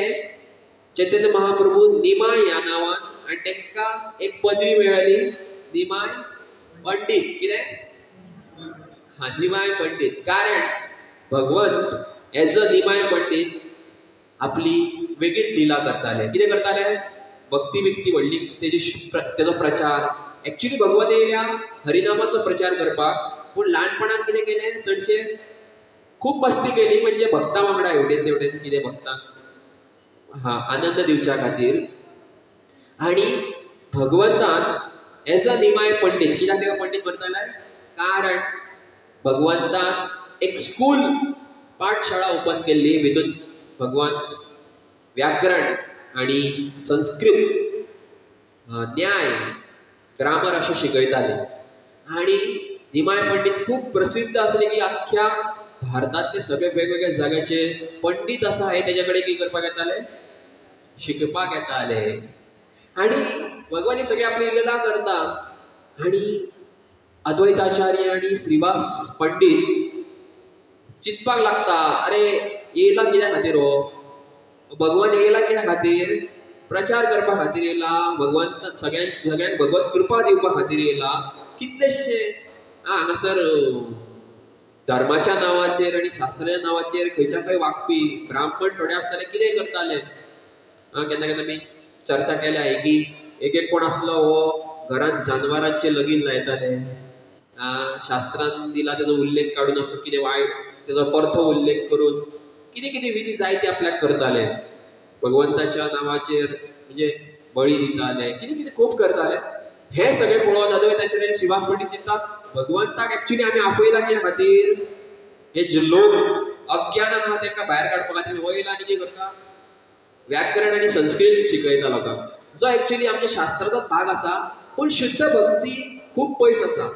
चैतन्य महाप्रभू निमाय ह्या नांवान, आनी तांकां एक पदवी मेळ्ळी निमाय पंडित. कितें? निमाय पंडित. कारण भगवंत एज अ निमाय पंडित आपली वेगळीच लीला करताले. कितें करताले? भक्ती व्यक्ती व्हडली तेजो प्रचार. एक्चुअली भगवंत येयल्या हरिनामाचो प्रचार करपाक, पूण ल्हानपणांत कितें केलें, चडशे खूप मस्ती केली, म्हणजे भक्तां वांगडा हेवटेन तेवटेन कितें भक्तांक आनंद दिवच्या खातीर. आणि भगवंतान एज अ निमाय पंडित, कित्याक तेका पंडित म्हणटाले? कारण भगवंतान एक स्कूल पाठशाळा ओपन केल्ली, भितून भगवान व्याकरण आणि संस्कृत, न्याय, ग्रामर अशें शिकयताले. आणि निमाय पंडित खूप प्रसिद्ध असले की अख्ख्या भारतातले सगळे वेगवेगळ्या जाग्याचे पंडित असा आहे त्याच्याकडे की करपाक येताले, शिकपाक येताले. आणि भगवान हे सगळे आपली लीला करता. आणि अद्वैताचार्य आणि श्रीवास पंडित चिंतपाक लागता, अरे येयला कित्या खातीर हो? भगवान येयला कित्या खातीर? प्रचार करपा खातीर येयला, भगवंत सगळ्यांक भगवत कृपा दिवपा खातीर येयला. कितलेशे हांगासर धर्माच्या नावाचेर आणि शास्त्राच्या नावाचेर खंयच्या खंय वागपी ब्राह्मण थोडे आसताले, कितें करताले. केन्ना केन्ना मी चर्चा केल्या आहे की एक कोण आसलो हो घरांत जानवरांचे लगीन लायताले. शास्त्रान दिला तेजो उल्लेख काडून असो कितें वायट तेजो परतो उल्लेख करून कितें कितें विधी जाय ते आपल्याक करताले. भगवंताच्या नावाचेर म्हणजे बळी दिताले, कितें कितें खूब करताले. हे सगळे पळोवन अद्वैताचार्य श्रीवास पंडित चिंततात, भगवंताक एक्चुअली आमी आपयला कित्या खातीर? हे जे लोक अज्ञानान आहा तांकां भायर काडपा खातीर वयला आनी कितें करता? व्याकरण आणि संस्कृत शिकयता लोकांक, जो एक्चुअली आमच्या शास्त्राचो भाग आसा. पूण शुद्ध भक्ती खूप पयस आसा.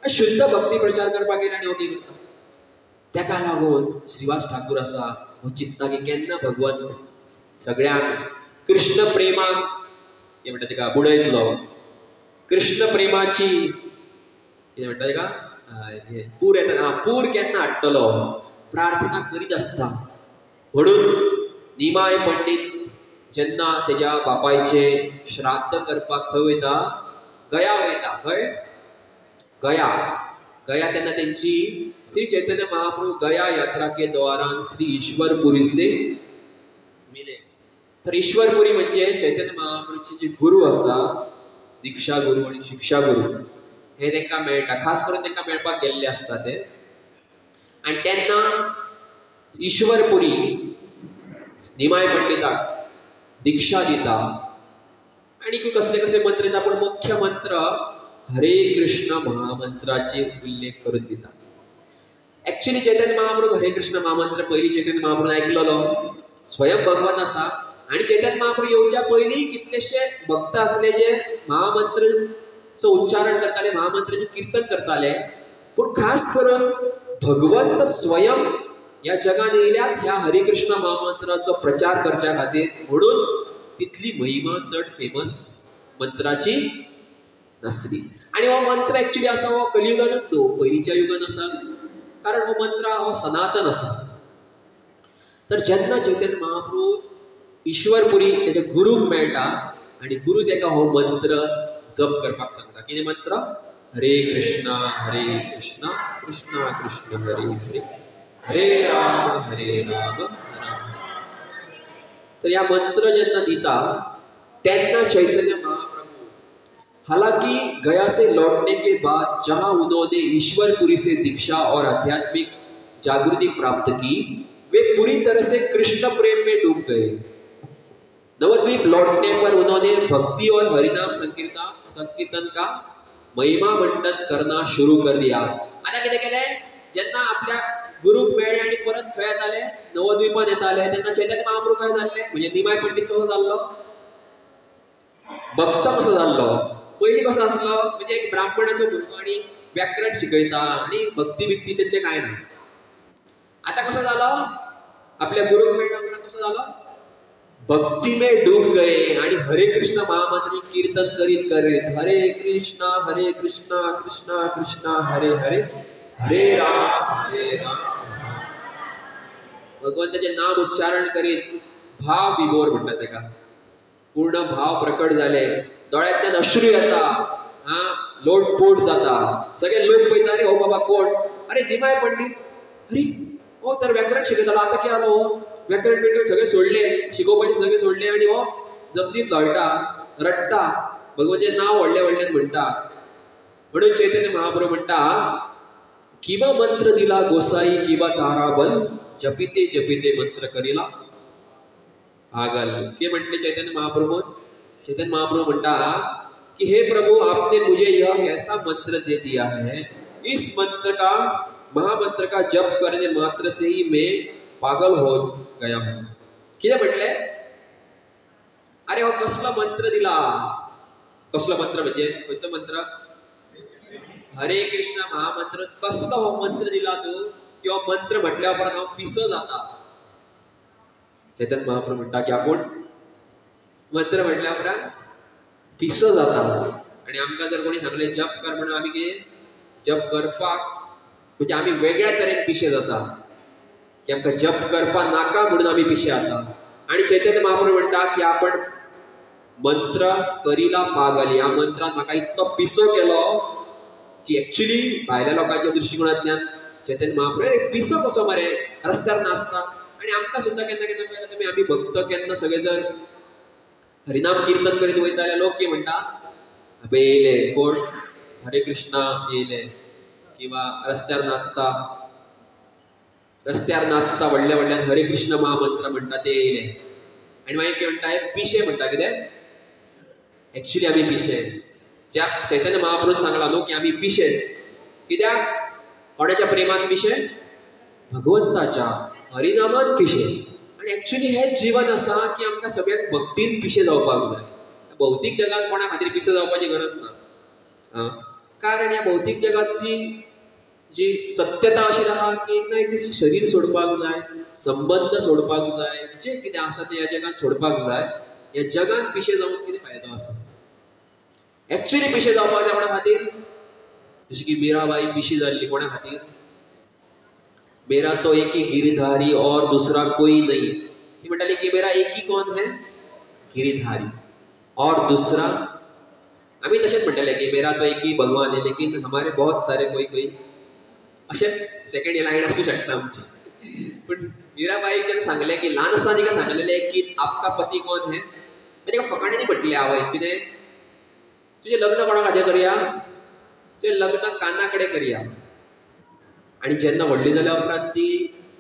शुद्ध भक्ती प्रचार करपाक गेले आनी हो कितें करता? तेका लागून श्रीवास ठाकूर आसा हो चिंतता की केन्ना भगवंत सगळ्यांक कृष्ण प्रेमाक कितें म्हणटा तेका बुडयतलो, कृष्ण प्रेमाची कितें म्हणटा तेका पूर येता, पूर केन्ना हाडटलो, प्रार्थना करीत आसता. म्हणून निमाय पंडित जेन्ना तेज्या बापायचे श्राद्ध करपाक खंय वयता? गया वयता. खंय? गया. गया तेन्ना तेंची श्री चैतन्य महाप्रभु गया यात्रा के दौरान श्री ईश्वरपुरी से मिले. तर ईश्वरपुरी म्हणजे चैतन्य महाप्रभूचे जे गुरु आसा, दीक्षा गुरु आणि शिक्षा गुरु, हे तांकां मेळटा. खास करून तांकां मेळपाक गेल्ले आसता ते. आनी तेन्ना ईश्वरपुरी निमाय पंडिताक दीक्षा दिता. आणि कसले कसले मंत्र दिता, पण मुख्य मंत्र हरे कृष्ण महामंत्राचे उल्लेख करून दिता. एक्चुअली चैतन्य महाप्रभू हरे कृष्ण महामंत्र पयलीं चैतन्य महाप्रभू ऐकलेलो, स्वयं भगवान आसा. आणि चैतन्य महाप्रभू येवच्या पयलीं कितलेशे भक्त आसले जे महामंत्रचो उच्चारण करताले, महामंत्राचे कीर्तन करताले. पूण खास करून भगवंत स्वयं या जगान येयल्यात ह्या हरे कृष्ण महामंत्राचो प्रचार करच्या खातीर. म्हणून तितली महिमा चड फेमस मंत्राची नासली. आणि हो मंत्र एक्चुअली आसा हो कलियुगानूच न्हू, पयलींच्या युगान आसा. कारण हो मंत्र हो सनातन आसा. तर जेन्ना चैतन्य महाप्रभू ईश्वरपुरी तेजे गुरूक मेळटा आनी गुरु तेका हो मंत्र जप करपाक सांगता. कितें मंत्र? हरे कृष्ण कृष्ण कृष्ण हरे हरे, हरे राम तर या मंत्र जेन्ना दिता तेन्ना चैतन्य महाप्रभु, हालांकि गया से लौटने के बाद जहां उन्होंने ईश्वरपुरी से दीक्षा और आध्यात्मिक जागृति प्राप्त की, वे पूरी तरह से कृष्ण प्रेम में डूब गए. नवद्वीप लौटने पर उन्होंने भक्ति और हरिनाम संकीर्तन का महिमा मंडन करना शुरू कर दिया. आता कितें केलें? जेन्ना आपल्या गुरूक मेळ्ळे आनी परत खंय येताले? नवद्वीपान येताले. तेन्ना चैतन्य महाप्रभू काय जाल्ले? म्हणजे निमाय पंडित कसो जाल्लो? भक्त कसो जाल्लो? पयलीं कसो आसलो? म्हणजे एक ब्राह्मणाचो भुरगो आनी व्याकरण शिकयता आनी भक्ती बिक्ती तितलें कांय ना. आता कसो जालो? आपल्या गुरूक मेळ्ळो म्हणून कसो जालो? भक्ति में डूब गए आणि हरे कृष्ण महामंत्र कीर्तन करीत करीत हरे कृष्ण कृष्ण कृष्ण हरे हरे, हरे राम भगवंताचे नाम उच्चारण करीत भाव विभोर म्हणतात तेका. पूर्ण भाव प्रकट झाले, दोळ्यांतल्यान अश्रू येता, लोटपोट जाता. सगळे लोक पळयता, अरे हो बाबा कोण? अरे निमाय पंडित. अरे हो तर व्याकरण शिकयतालो, आता कितें जालो? व्याकरण बिकरण सगळे सोडले, शिकोवपाचे सगळे सोडले आणि हो जमनीत लोळटा, रडटा, भगवंताचें नाव व्हडलें व्हडलें म्हणटा. म्हणून चैतन्य महाप्रभू म्हणटा, किवा मंत्र दिला गोसाई किवा ताराबल, जपिते जपिते मंत्र करीला पागल. के म्हटले चैतन्य महाप्रभू? चैतन्य महाप्रभू म्हणटा, कि हे प्रभु आपने मुझे यह कैसा मंत्र दे दिया है, इस मंत्र का महामंत्र का जप करने मात्र से ही मैं पागल हो गया हूं. किती म्हटले? अरे हो कसला मंत्र दिला. कसला मंत्र म्हणजे कोणचा मंत्र? हरे कृष्ण महामंत्र. कसला हो मंत्र दिला तू? किंवा मंत्र म्हटल्यावर हांव पिस जाता. चैतन्य महाप्रभू म्हणता की आपण मंत्र म्हटल्यावर पिस जाता. आणि आमकां जर कोणी सांगले जप कर म्हणून आम्ही कितें जप करपाक म्हणजे आम्ही वेगळ्या तरेन पिशे जाता की आमकां जप करपा नाका म्हणून आम्ही पिशे जाता. आणि चैतन्य महाप्रभू म्हणता की आपण मंत्र करीला पागल. या मंत्रात म्हाका इतलो पिसो केलो की एक्चुअली भायल्या लोकांच्या दृष्टिकोनांतल्यान चैतन्य महाप्रभू अरे पिसो कसो मरे रस्त्यार नाचता. आणि आमकां सुद्दां केन्ना केन्ना पळयला तुमी आमी भक्त केन्ना सगळे जर हरिनाम कीर्तन करीत वयता जाल्यार लोक कितें म्हणटा अबे येयले कोण हरे कृष्णा येयले. किंवा रस्त्यार नाचता व्हडल्या व्हडल्यान हरे कृष्ण महामंत्र म्हणटा ते येयले. आणि मागीर कितें म्हणटा हे पिशे म्हणटा. कितें? एक्चुअली आमी पिशे. ज्या चैतन्य महाप्रभून सांगला न्हू की आमी पिशे. कित्याक? कोणाच्या प्रेमान पिशे? भगवंताच्या हरिनामान पिशे. आणि एक्चुअली हेच जीवन आसा की आमकां सगळ्यांक भक्तीन पिशे जावपाक जाय. भौतीक जगात कोणा खातीर पिशे जावपाची गरज ना. कारण ह्या भौतीक जगाची जी सत्यता अशी आहा की एकना एक दीस शरीर सोडपाक जाय, संबंध सोडपाक जाय, जे कितें आसा ते ह्या जगात सोडपाक जाय. ह्या जगात पिशे जावन कितें फायदो आसा? एक्चुअली पिशे जावपाक जाय कोणा खातीर? जशी की मीराबाई पिशी जाल्ली कोणा खातीर? मेरा तो एक ही गिरधारी और दूसरा कोई नहीं. ती म्हणटाली की मेरा एक ही कौन है? गिरधारी. और दूसरा आम्ही तसेच म्हणटले की मेरा तो एक ही भगवान है लेकिन हमारे बहुत सारे कोई कोई असे सेकंड लाईन असू शकता आमची. पण मीराबाई जेन्ना सांगले की ल्हान आसतना तिका सांगलेले की आपका पती कौन है, तिका फकाणांनी म्हटले आवय कितें तुझे लग्न कोणा खातीर करया? तुझे लग्न काना कडेन करया. आणि जेन्ना व्हडली जाल्या उपरांत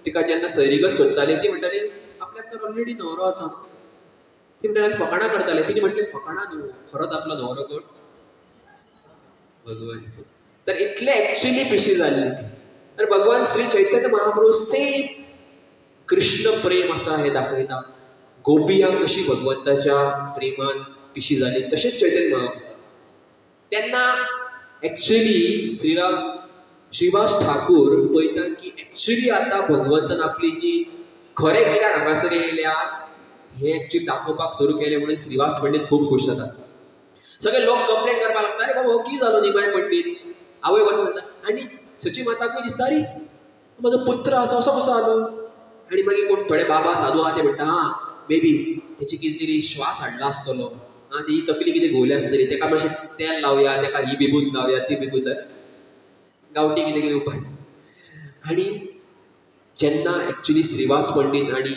तिका जेन्ना सैरीगत सोदताली ती म्हणटाली आपल्याक तर ऑलरेडी न्हवरो आसा. ती म्हणटाली फकाणां करताले. तिने म्हटले फकाणां न्हू, खरोच आपलो न्हवरो कोण? भगवान. तर इतले एक्चुअली पिशी जाल्ली. तर भगवान श्री चैतन्य महाप्रभू सेम कृष्ण प्रेम आसा हे दाखयता. गोपियां कशी भगवंताच्या प्रेमान पिशी जाली तशेंच चैतन्य महाप्रभू. तेन्ना एक्चुअली श्रीवास ठाकूर पळयता की एक्चुअली आता भगवंतान आपली जी खरें कित्याक हांगासर येयल्या हे एक्चुअली दाखोवपाक सुरू केले म्हणून श्रीवास पंडित खूब खुश जाता. सगळे लोक कंप्लेंट करपाक लागता अरे बाबा हो की जालो निमाय पंडित. आवय वचून म्हणटा आनी सची माताकूय दिसता रे म्हजो पुत्र आसा असो कसो जालो. आणि मागीर कोण थोडे बाबा साधू आहा ते म्हणटा मे बी तेची कितें तरी श्वास हाडला आसतलो. तेजी तकली कितें घोवली आसतली तेका मातशें तेल लावया, तेका ही बिबून लावया ती बिबून गांवठी कितें कितें उपाय. आणि जेन्ना एक्चुअली श्रीवास पंडित आणि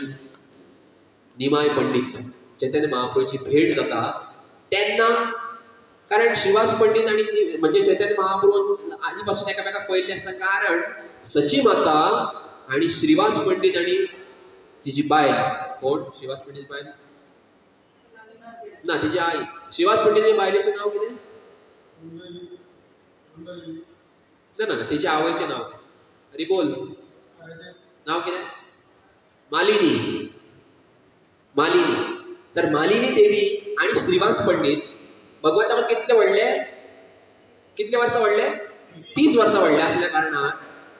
निमाय पंडित चैतन्य महाप्रभूची भेट जाता तेन्ना कारण श्रीवास पंडित आणि म्हणजे चैतन्य महाप्रभू आधी पासून एकामेकाक पळयल्ले आसता. कारण सची माता आणि श्रीवास पंडित आणि तिची बायल कोण? श्रीवास पंडित बायल ना तिची आई. श्रीवास पंडित बायलेचें नाव कितें? ना ना तिच्या आवयचें नाव अरे बोल नाव कितें? मालिनी. मालिनी. तर मालिनी देवी आणि श्रीवास पंडित भगवंतान कितले व्हडले? कितले वर्सां व्हडले? 30 वर्सां व्हडले असल्या कारणान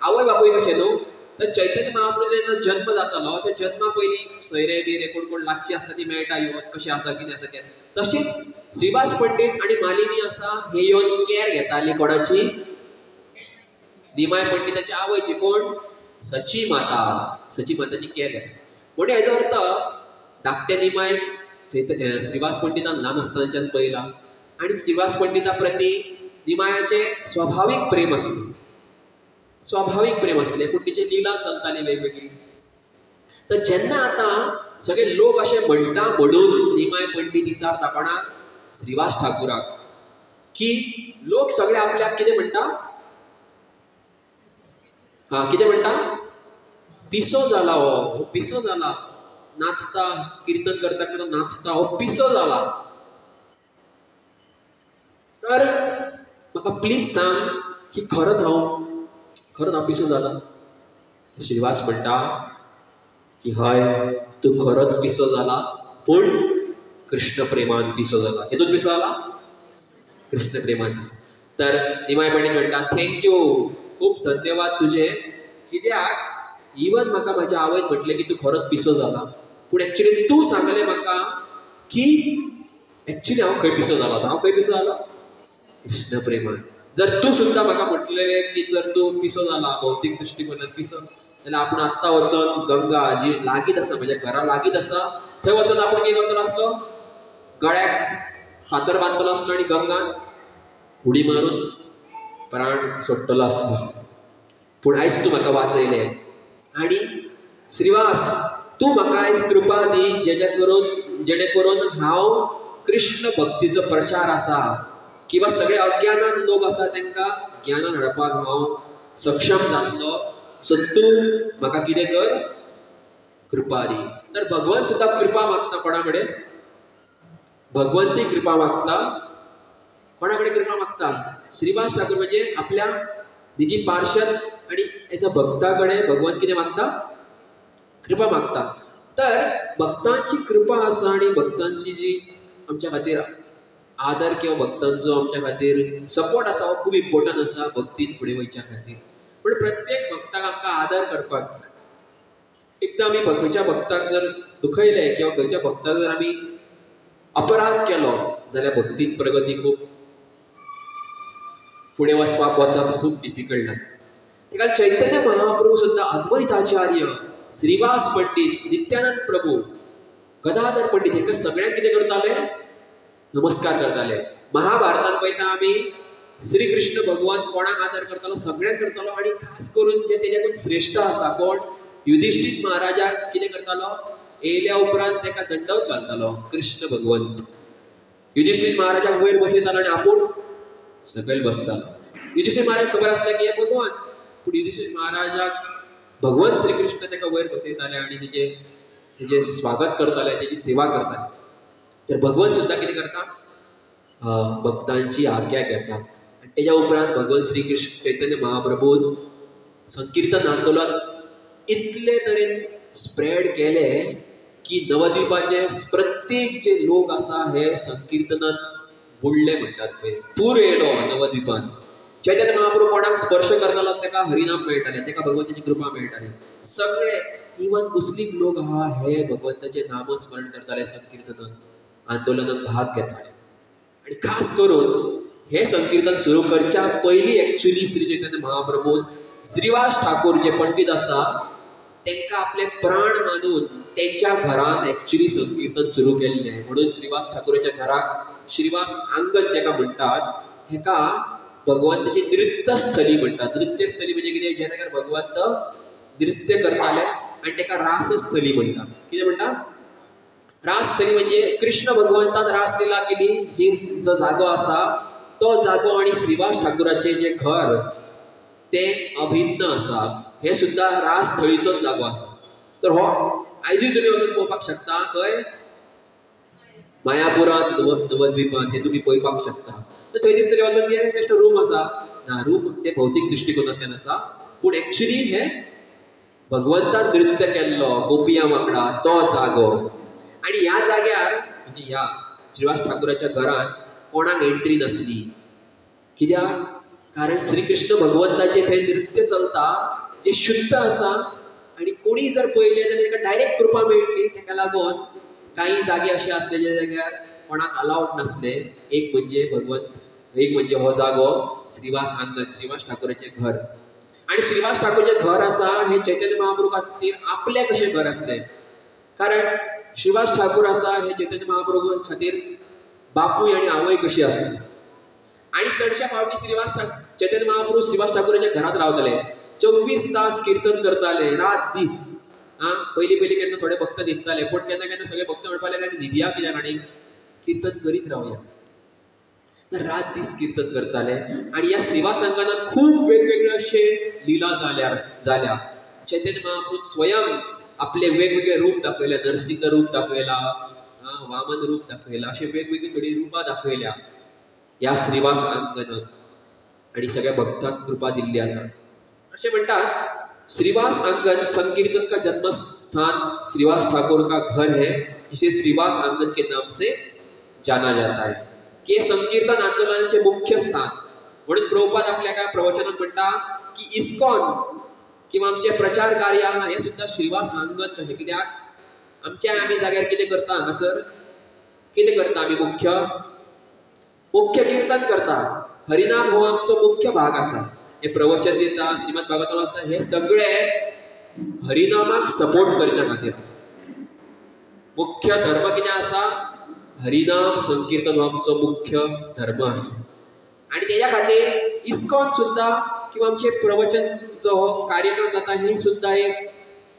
आवय बापूय कशें न्हू. तर चैतन्य महाप्रभू जेन्ना जन्म जातालो त्या जन्मा पयलीं सैरे बिरे कोण कोण लागची आसता ती मेळटा येवन कशें आसा कितें आसा केन्ना. तशीच श्रीवास पंडित आणि मालिनी आसा हे येवन केअर घेताली कोणाची? निमाय पंडिताच्या आवयची. कोण? सची माता. सची माताची केअर घेता. म्हणजे हेजो अर्थ धाकटे निमाय श्रीवास पंडितान ल्हान आसतनाच्यान पळयला आणि श्रीवास पंडिता प्रती निमायाचे स्वाभाविक प्रेम आसलें. स्वाभाविक प्रेम आसलें पूण तिची लिला चलताली वेगवेगळी. तर जेन्ना आतां सगळे लोक अशें म्हणटा म्हणून निमाय पंडित विचारता कोणाक? श्रीवास ठाकुराक की लोक सगळे आपल्याक कितें म्हणटा? कितें म्हणटा? पिसो जाला हो पिसो जाला. नाचता कीर्तन करता करता नाचता हो पिसो जाला. म्हाका प्लीज सांग की खरंच हांव पिसो जाला. श्रीवास म्हणटा की हय तू खरंच पिसो जाला, पूण कृष्ण प्रेमान पिसो जाला. हेतून पिसो जाला, कृष्ण प्रेमान पिसो. तर निमाय पंडित म्हणटा थँक्यू, खूप धन्यवाद तुझे. कित्याक इवन म्हाका म्हाज्या आवयन म्हटलें की तू खरोच पिसो जाला, पूण एक्चुअली तू सांगलें म्हाका की एक्चुअली हांव खंय पिसो जाला. हांव खंय पिसो जाला, कृष्ण प्रेमान. जर तू सुद्दां म्हाका म्हटलें की जर तू पिसो जाला भौतीक दृश्टिकोनान पिसो, जाल्यार आपण आत्ता वचून गंगा जी लागीत आसा, म्हज्या घरा लागीत आसा, थंय वचून आपण कितें करतलो आसलो, गळ्याक फातर बांदतलो आसलो आनी गंगान उडी मारून प्राण सोडटलो आसलो. पूण आयज तूं म्हाका वाचयलें आनी श्रीवास तूं म्हाका आयज कृपा दी जेणे करून हांव कृष्ण भक्तीचो प्रचार आसा किंवा सगळे अज्ञानान लोक आसा तांकां ज्ञानान हाडपाक हांव सक्षम जातलो. सो तूं म्हाका कितें कर, कृपा दी. तर भगवान सुद्दां कृपा मागता कोणा कडेन, भगवंती कृपा मागता. कोणा कडेन कृपा मागता, श्रीवास ठाकूर म्हणजे आपल्या निजी पार्षद आणि एज अ भक्ता कडेन भगवान कितें मागता, कृपा मागता. तर भक्तांची कृपा आसा आणि भक्तांची जी आमच्या खातीर आदर किंवा भक्तांचो आमच्या खातीर सपोर्ट आसा हो खूब इम्पॉर्टंट आसा भक्तीन फुडें वयच्या खातीर. पण प्रत्येक भक्ताक आमकां आदर करपाक जाय. एकदां आमी खंयच्या भक्ताक जर दुखयलें किंवा खंयच्या भक्ताक जर आमी अपराध केलो जाल्यार भक्तीन प्रगती खूब फुडें वचप खूब डिफिकल्ट आसा. तेका चैतन्य महाप्रभू सुद्दां अद्वैताचार्य, श्रीवास पंडित, नित्यानंद प्रभू, गदाधर पंडित हेका सगळ्यांक कितें करताले, नमस्कार करताले. महाभारतान पळयता आमी श्री कृष्ण भगवान कोणाक आदर करतालो, सगळ्यांक करतालो. आणि खास करून जे तेच्याकून श्रेष्ठ आसा कोण, युधिष्ठिर महाराजाक कितें करतालो, येयल्या उपरांत ताका दंडवत घालतालो कृष्ण भगवंत. युधिष्ठिर महाराजाक वयर बसयतालो आनी आपूण सकयल बसतालो. युधिष्ठिर महाराज खबर आसलें की हे भगवान, पूण युधिष्ठिर महाराजाक भगवान श्री कृष्ण ताका वयर बसयताले आनी तेजें स्वागत करताले, तेजी सेवा करताले. तर भगवान सुद्दां कितें करता, भक्तांची आज्ञा घेता. तेच्या उपरांत भगवान श्री कृष्ण चैतन्य महाप्रभून संकीर्तन आंदोलन इतले तरेन स्प्रेड केलें की नवद्वीपाचे प्रत्येक जे लोक आसा हे संकीर्तनान बुडले म्हणटात पळय, पूर येयलो नवद्वीपान. चैतन्य महाप्रभू कोणाक स्पर्श करतालो ताका हरिनाम मेळटाले, ताका भगवंताची कृपा मेळटाली. सगळे इवन मुस्लीम लोक आहा हे भगवंताचे नामस्मरण करताले, संकीर्तनान आंदोलनात भाग घेताले. आणि खास करून हे संकीर्तन सुरू करच्या पयलीं एक्चुअली श्री चैतन्य महाप्रभून श्रीवास ठाकूर जे पंडित आसा तांकां आपले प्राण मानून त्यांच्या घरान एक्चुअली संकीर्तन सुरू केल्लें. म्हणून श्रीवास ठाकूराच्या घराक श्रीवास आंगण जेका म्हणटात हेका भगवंताची नृत्यस्थली म्हणटात. नृत्यस्थली म्हणजे कितें, ज्या जाग्यार भगवंत नृत्य करताले आनी ताका रासस्थली म्हणटात. कितें म्हणटात, रासस्थली म्हणजे कृष्ण भगवंतान रासलीला केली जो जागो आसा तो जागो आणि श्रीवास ठाकूराचे जे घर ते अभिन्न आसा. हे सुद्दां रासस्थळीचोच जागो आसा. तर हो आयजूय तुमी वचून पळोवपाक शकता. खंय, मायापुरांत नवद्वीपान हे तुमी पळोवपाक शकता. तर थंय दिसतलें वचून की बेस्ट रूम आसा ना, रूम ते भौतीक दृश्टिकोनांतल्यान आसा, पूण एक्चुअली हे भगवंतान नृत्य केल्लो गोपिया वांगडा तो जागो. आणि ह्या जाग्यार म्हणजे ह्या श्रीवास ठाकूराच्या घरान कोणाक एंट्री नसली. कित्याक, कारण श्री कृष्ण भगवंताचे थंय नृत्य चलता जे शुद्ध आसा आणि कोणी जर पळयलें जाल्यार ताका डायरेक्ट कृपा मेळटली. ताका लागून काही जागे असे असले ज्या जाग्यार कोणाक अलाउड नसले. एक म्हणजे भगवंत, एक म्हणजे हो जागो श्रीवास आंगण, श्रीवास ठाकूराचे घर. आणि श्रीवास ठाकूरचे घर आसा हे चैतन्य महाप्रभू खातीर आपले कशें घर आसलें. कारण श्रीवास ठाकूर आसा हे चैतन्य महाप्रभू खातीर बापूय आनी आवय कशी आसली. आणि चडशा फावटी चैतन्य महाप्रभू श्रीवास ठाकूराच्या घरात रावताले. 24 तास कीर्तन करताले, रात दीस. पयलीं केन्ना थोडे भक्त न्हिदताले, पण केन्ना सगळे भक्त म्हणपाले आनी न्हिदया कित्याक आनी कीर्तन करीत रावया. तर रात दीस कीर्तन करताले. आणि ह्या श्रीवास आंगणात खूब वेगवेगळे अशे लिला जाल्या. चैतन्य महाप्रभू स्वयं आपले वेगवेगळे रूप दाखयले. नरसिंह रूप दाखयला, वामन रूप दाखयला, असे वेगवेगळी थोडी रुपां दाखयल्या ह्या श्रीवास आंगणात. आणि सगळ्या भक्तांक कृपा दिल्ली आसा। असे म्हणतात श्रीवास आंगन संकीर्तन का जन्मस्थान श्रीवास ठाकुर का घर है, जिसे श्रीवास आंगन के नाम से जाना जाता है, की संकीर्तन आंदोलनाचे मुख्य स्थान म्हणून प्रभुपाद आपल्या काय प्रवचनात म्हणता की इस्कॉन किंवा आमचे प्रचार कार्य आहा हे सुद्धा श्रीवास आंगन कशें, कित्याक आमच्या आमी जाग्यार कितें करता हांगासर कितें करता आमी मुख्य कीर्तन करता, हरिनाम हो आमचो मुख्य भाग आसा। हे प्रवचन दिता श्रीमद भागवत वाचता हे सगळे हरिनामाक सपोर्ट करच्या खातीर आसा। मुख्य धर्म कितें आसा, हरिनाम संकीर्तन हो आमचो मुख्य धर्म आसा। आणि त्याच्या खातीर इस्कॉन सुद्धा किंवा आमचे प्रवचन जो कार्यक्रम जाता हे सुद्धा एक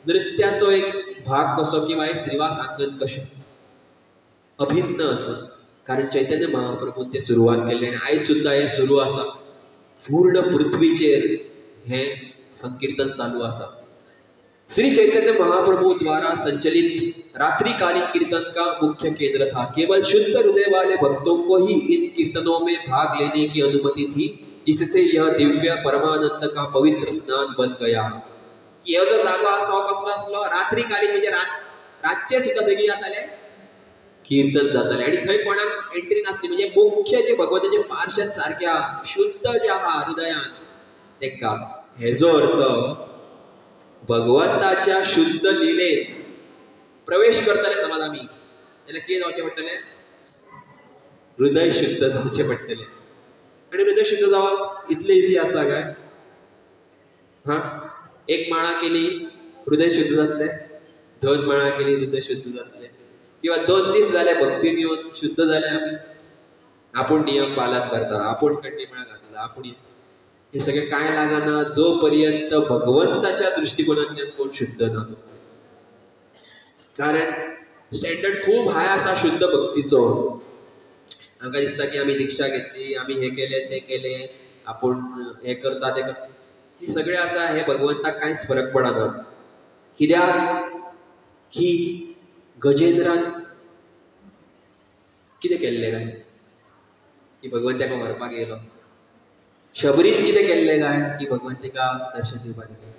नृत्याचो एक भाग कसो किंवा एक श्रीवास आंगन कशें अभिन्न आसा, कारण चैतन्य महाप्रभून ते सुरवात केल्ले आणि आयज सुद्धा हे सुरू आसा। पूर्ण पृथ्वीचेर हे संकीर्तन चालू आसा। श्री चैतन्य महाप्रभु द्वारा संचलित रात्रिकालीन कीर्तन का मुख्य केंद्र था। केवल शुद्ध हृदय वाले भक्तों को ही इन कीर्तनों में भाग लेने की अनुमति थी, जिससे यह दिव्य परमानंद का पवित्र स्नान बन गया। यो जो जागो आसा कसलो आसलो, रात्रिकालीन म्हणजे रातचे सुद्धा बेगी जाताले कीर्तन जाताले आणि थंय कोणाक एंट्री नासली, म्हणजे मुख्य जे भगवंताचे पार्षद सारख्या शुद्ध जे आहा हृदयान तेका हेजो अर्थ भगवंताच्या शुद्ध लीलेत प्रवेश करतले समज आमी जाल्यार कितें जावचें पडटलें, हृदय शुद्ध जावचें पडटलें। आणि हृदय शुद्ध जावप इतलें इजी आसा काय? हा, एक माळा केली हृदय शुद्ध जातलें, 2 माळा केली हृदय शुद्ध जातलें, किंवा 2 दीस जाले भक्तीन येवन शुद्ध जाले आमी, आपूण नियम पालन करता, आपूण कंठीमाळा घातला, आपूण हे सगळे काय लागना जोपर्यंत भगवंताच्या दृष्टिकोनातल्यान कोण शुद्ध ना। कारण स्टँडर्ड खूप हाय आसा शुद्ध भक्तीचो। आमकां दिसता की आमी दीक्षा घेतली, आमी हे केले ते केले, आपूण हे करता ते करता, हे सगळे आसा हे भगवंताक कांयच फरक पडना। कित्याक की गजेंद्रान कितें केल्लें काय की भगवंत ताका व्हरपाक येयलो, शबरीन कितें केल्लें काय की भगवंत तिका दर्शन दिवपाक येयलो,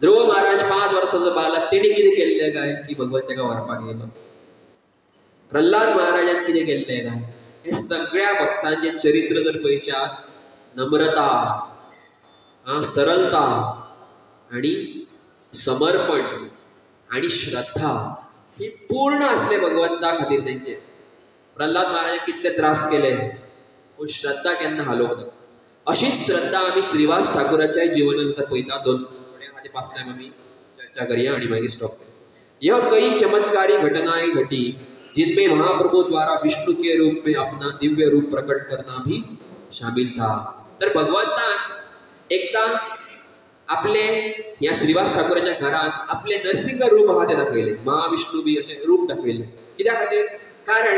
ध्रुव महाराज 5 वर्साचो बालक तेणी कितें केल्लें काय की भगवंत ताका व्हरपाक येयलो, प्रल्हाद महाराजान कितें केल्लें काय, हे सगळ्या भक्तांचे चरित्र जर पळयशात, नम्रता, सरलता आणि समर्पण आणि श्रद्धा ही पूर्ण असले भगवंता खातीर तेंचे। प्रल्हाद महाराज कितले त्रास केले पूण श्रद्धा केन्ना हालोवंक ना। अशीच श्रद्धा आमी श्रीवास ठाकुराच्या जीवनांत पळयता। 2 थोडे 5 टाइम आमी चर्चा करूया आणि मागीर स्टॉप करूया। यह कई चमत्कारी घटनाएं घटी जिनमें महाप्रभु द्वारा विष्णु के रूप में अपना दिव्य रूप प्रकट करना भी शामिल था। तर भगवंतान एकदा आपले या श्रीवास ठाकुराच्या घरात आपले नरसिंह रूप आहा ते दाखयले, महाविष्णू बी असे रूप दाखयले। कित्या खातीर? कारण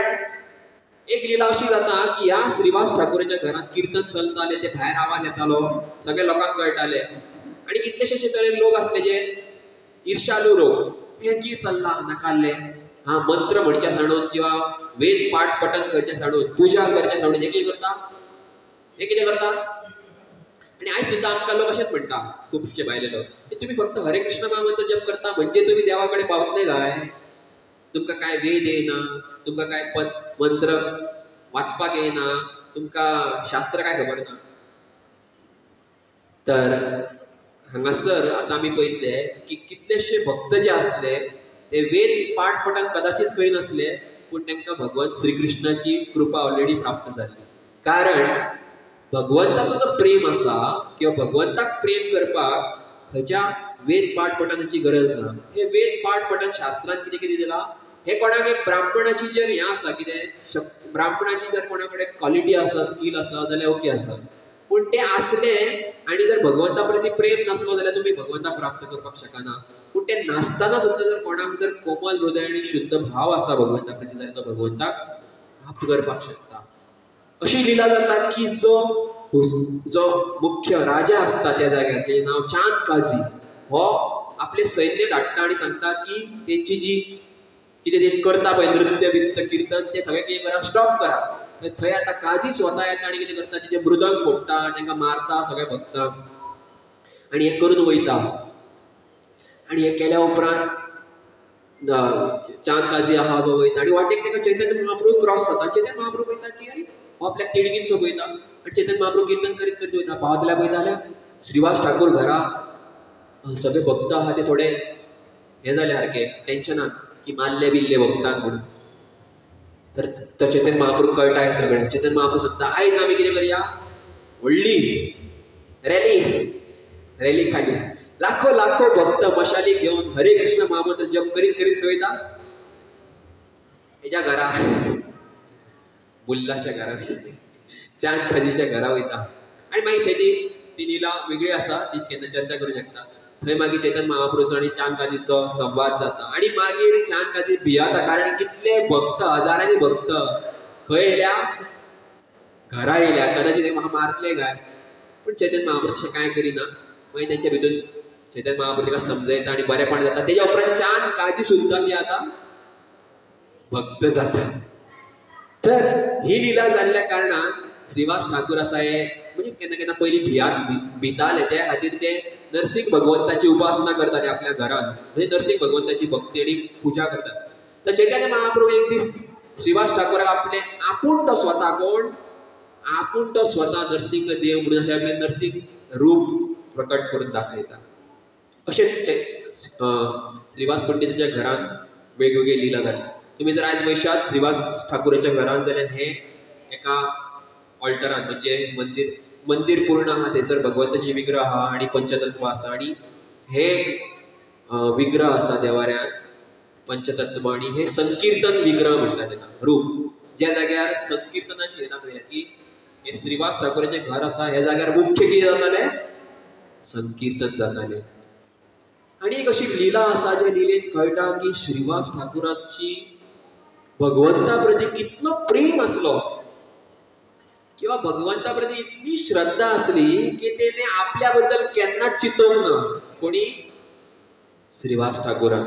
एक लीला अशी जाता की या श्रीवास ठाकुराच्या घरात कीर्तन चलताले, ते भायर आवाज येतालो, सगळ्या लोकांक कळटाले आणि कितलेशे अशे तरेन लोक असले जे ईर्षालू लोक, हे की चल्ला नाकाल्ले, मंत्र म्हणच्या साणून किंवा वेद पाठ पठन करच्या साणून पूजा करच्या साणून हे कितें करता आणि आज सुद्धा आमकां लोक अशेंच म्हणटा, खुबशे भायले लोक, तुम्ही फक्त हरे कृष्ण महामंत्र जप करता म्हणजे तुम्ही देवाकडे पावतले काय? तुमकां काय वेद येना, तुमकां काय मंत्र वाचपाक येना, तुमकां शास्त्र काय खबर ना। तर हांगासर आतां आमी पळयतले की कितलेशे भक्त जे आसले ते वेद पाठ पठन कदाचित करिनासले, पूण तांकां भगवंत श्रीकृष्णाची कृपा ऑलरेडी प्राप्त जाली। कारण भगवंताचो जो प्रेम आसा किंवा भगवंताक प्रेम करपाक खंयच्या वेद पाठ पठनाची गरज ना। हे वेद पाठ पठन शास्त्रांत कितें कितें दिला, हे कोणाक एक ब्राह्मणाची जर हें आसा, कितें ब्राह्मणाची जर कोणा कडेन क्वॉलिटी आसा, स्कील आसा जाल्यार ओके आसा, पूण ते आसले आनी जर भगवंता प्रती प्रेम नसलो जाल्यार तुमी भगवंताक प्राप्त करपाक शकना। पूण ते नासतना सुद्दां जर कोणाक जर कोमल हृदय आनी शुद्ध भाव आसा भगवंता प्रती जाल्यार तो भगवंताक प्राप्त करपाक शकता। अशी लीला जाता की जो मुख्य राजा असता त्या जाग्यार, तेजे नाव चांद काजी, हो आपले सैन्य धाडटा आणि सांगता की तेंची जी कितें ते करता पळय नृत्य बित्य कीर्तन ते सगळें कितें करा, स्टॉप करा, थंय आता काजी स्वता येता आणि कितें करता तिचे मृदंग फोडटा तांकां मारता सगळे भक्तांक आणि हे करून वयता आणि हे केल्या उपरांत चांद काजी आहा तो वयता आणि वाटेक ताका चैतन्य महाप्रभू क्रॉस जाता चैतन्य महाप्रभू वयता की अरे हो आपल्याक तिडकीन पळयता आणि चैतन्य महाप्रभू कीर्तन करीत करीत वयता पावतल्या पळयता जाल्यार श्रीवास ठाकूर घरा सगळे भक्त आहा ते थोडे हे जाले सारके टेन्शनान की मारले बिल्ले भक्तांक म्हणून तर चैतन्य महाप्रभू कळटा हे सगळें चैतन्य महाप्रभू सांगता आयज आमी कितें करया व्हडली रॅली काडया लाखो लाखो भक्त मशाली घेऊन हरे कृष्ण महामंत्र जप करीत करीत वयता हेच्या घरा मुल्लाच्या घरा चांद खाजीच्या घरा वयता आणि मागीर थंय ती लिला वेगळी आसा ती केन्ना चर्चा करूं शकता थंय मागीर चैतन्य महाप्रभूचो आणि चांद काजीचो संवाद जाता आणि मागीर चांद काजी भियाता कारण कितले भक्त हजारांनी भक्त खंय येयल्या घरा येयल्या कदाचित म्हाका मारतले काय पण चैतन्य महाप्रभू कांय करिना मागीर तेंच्या भितून चैतन्य महाप्रभू ताका समजयता आणि बरेपण जाता तेच्या उपरांत चांद काजी सुद्दां ती आतां भक्त जाता तर ही लिला जाल्ल्या कारणान श्रीवास ठाकूर आसा हे म्हणजे केन्ना केन्ना पयलीं भिताले ते खातीर ते नरसिंह भगवंताची उपासना करताले आपल्या घरान म्हणजे नरसिंह भगवंताची भक्ती आणि पुजा करतात तर चैतन्य महाप्रभू एक दीस श्रीवास ठाकूराक आपले आपूण तो स्वता नरसिंह देव म्हणून आपले नरसिंह रूप प्रकट करून दाखयता अशें श्रीवास पंडिताच्या घरान वेगवेगळी लीला जाली तुम्ही जर आज वैशात श्रीवास ठाकूराच्या घरान जाल्यार हे एका ऑल्टरान म्हणजे मंदिर पूर्ण आहा थंयसर भगवंताची विग्रह आहा आणि पंचतत्व आसा आणि हे विग्रह आसा देवाऱ्यान पंचतत्व आणि हे संकीर्तन विग्रह म्हणटा तेका रूप ज्या जाग्यार संकीर्तनाची हे दाखयल्या की हे श्रीवास ठाकूराचें घर आसा ह्या जाग्यार मुख्य कितें जातालें संकीर्तन जातालें आणि एक अशी लीला आसा ज्या लिलेन कळटा की श्रीवास ठाकूराची भगवंता प्रती कितलो प्रेम आसलो किंवा भगवंता प्रती इतली श्रद्धा असली की तेने आपल्या बद्दल केन्नाच चिंतूंक ना कोणी श्रीवास ठाकूरान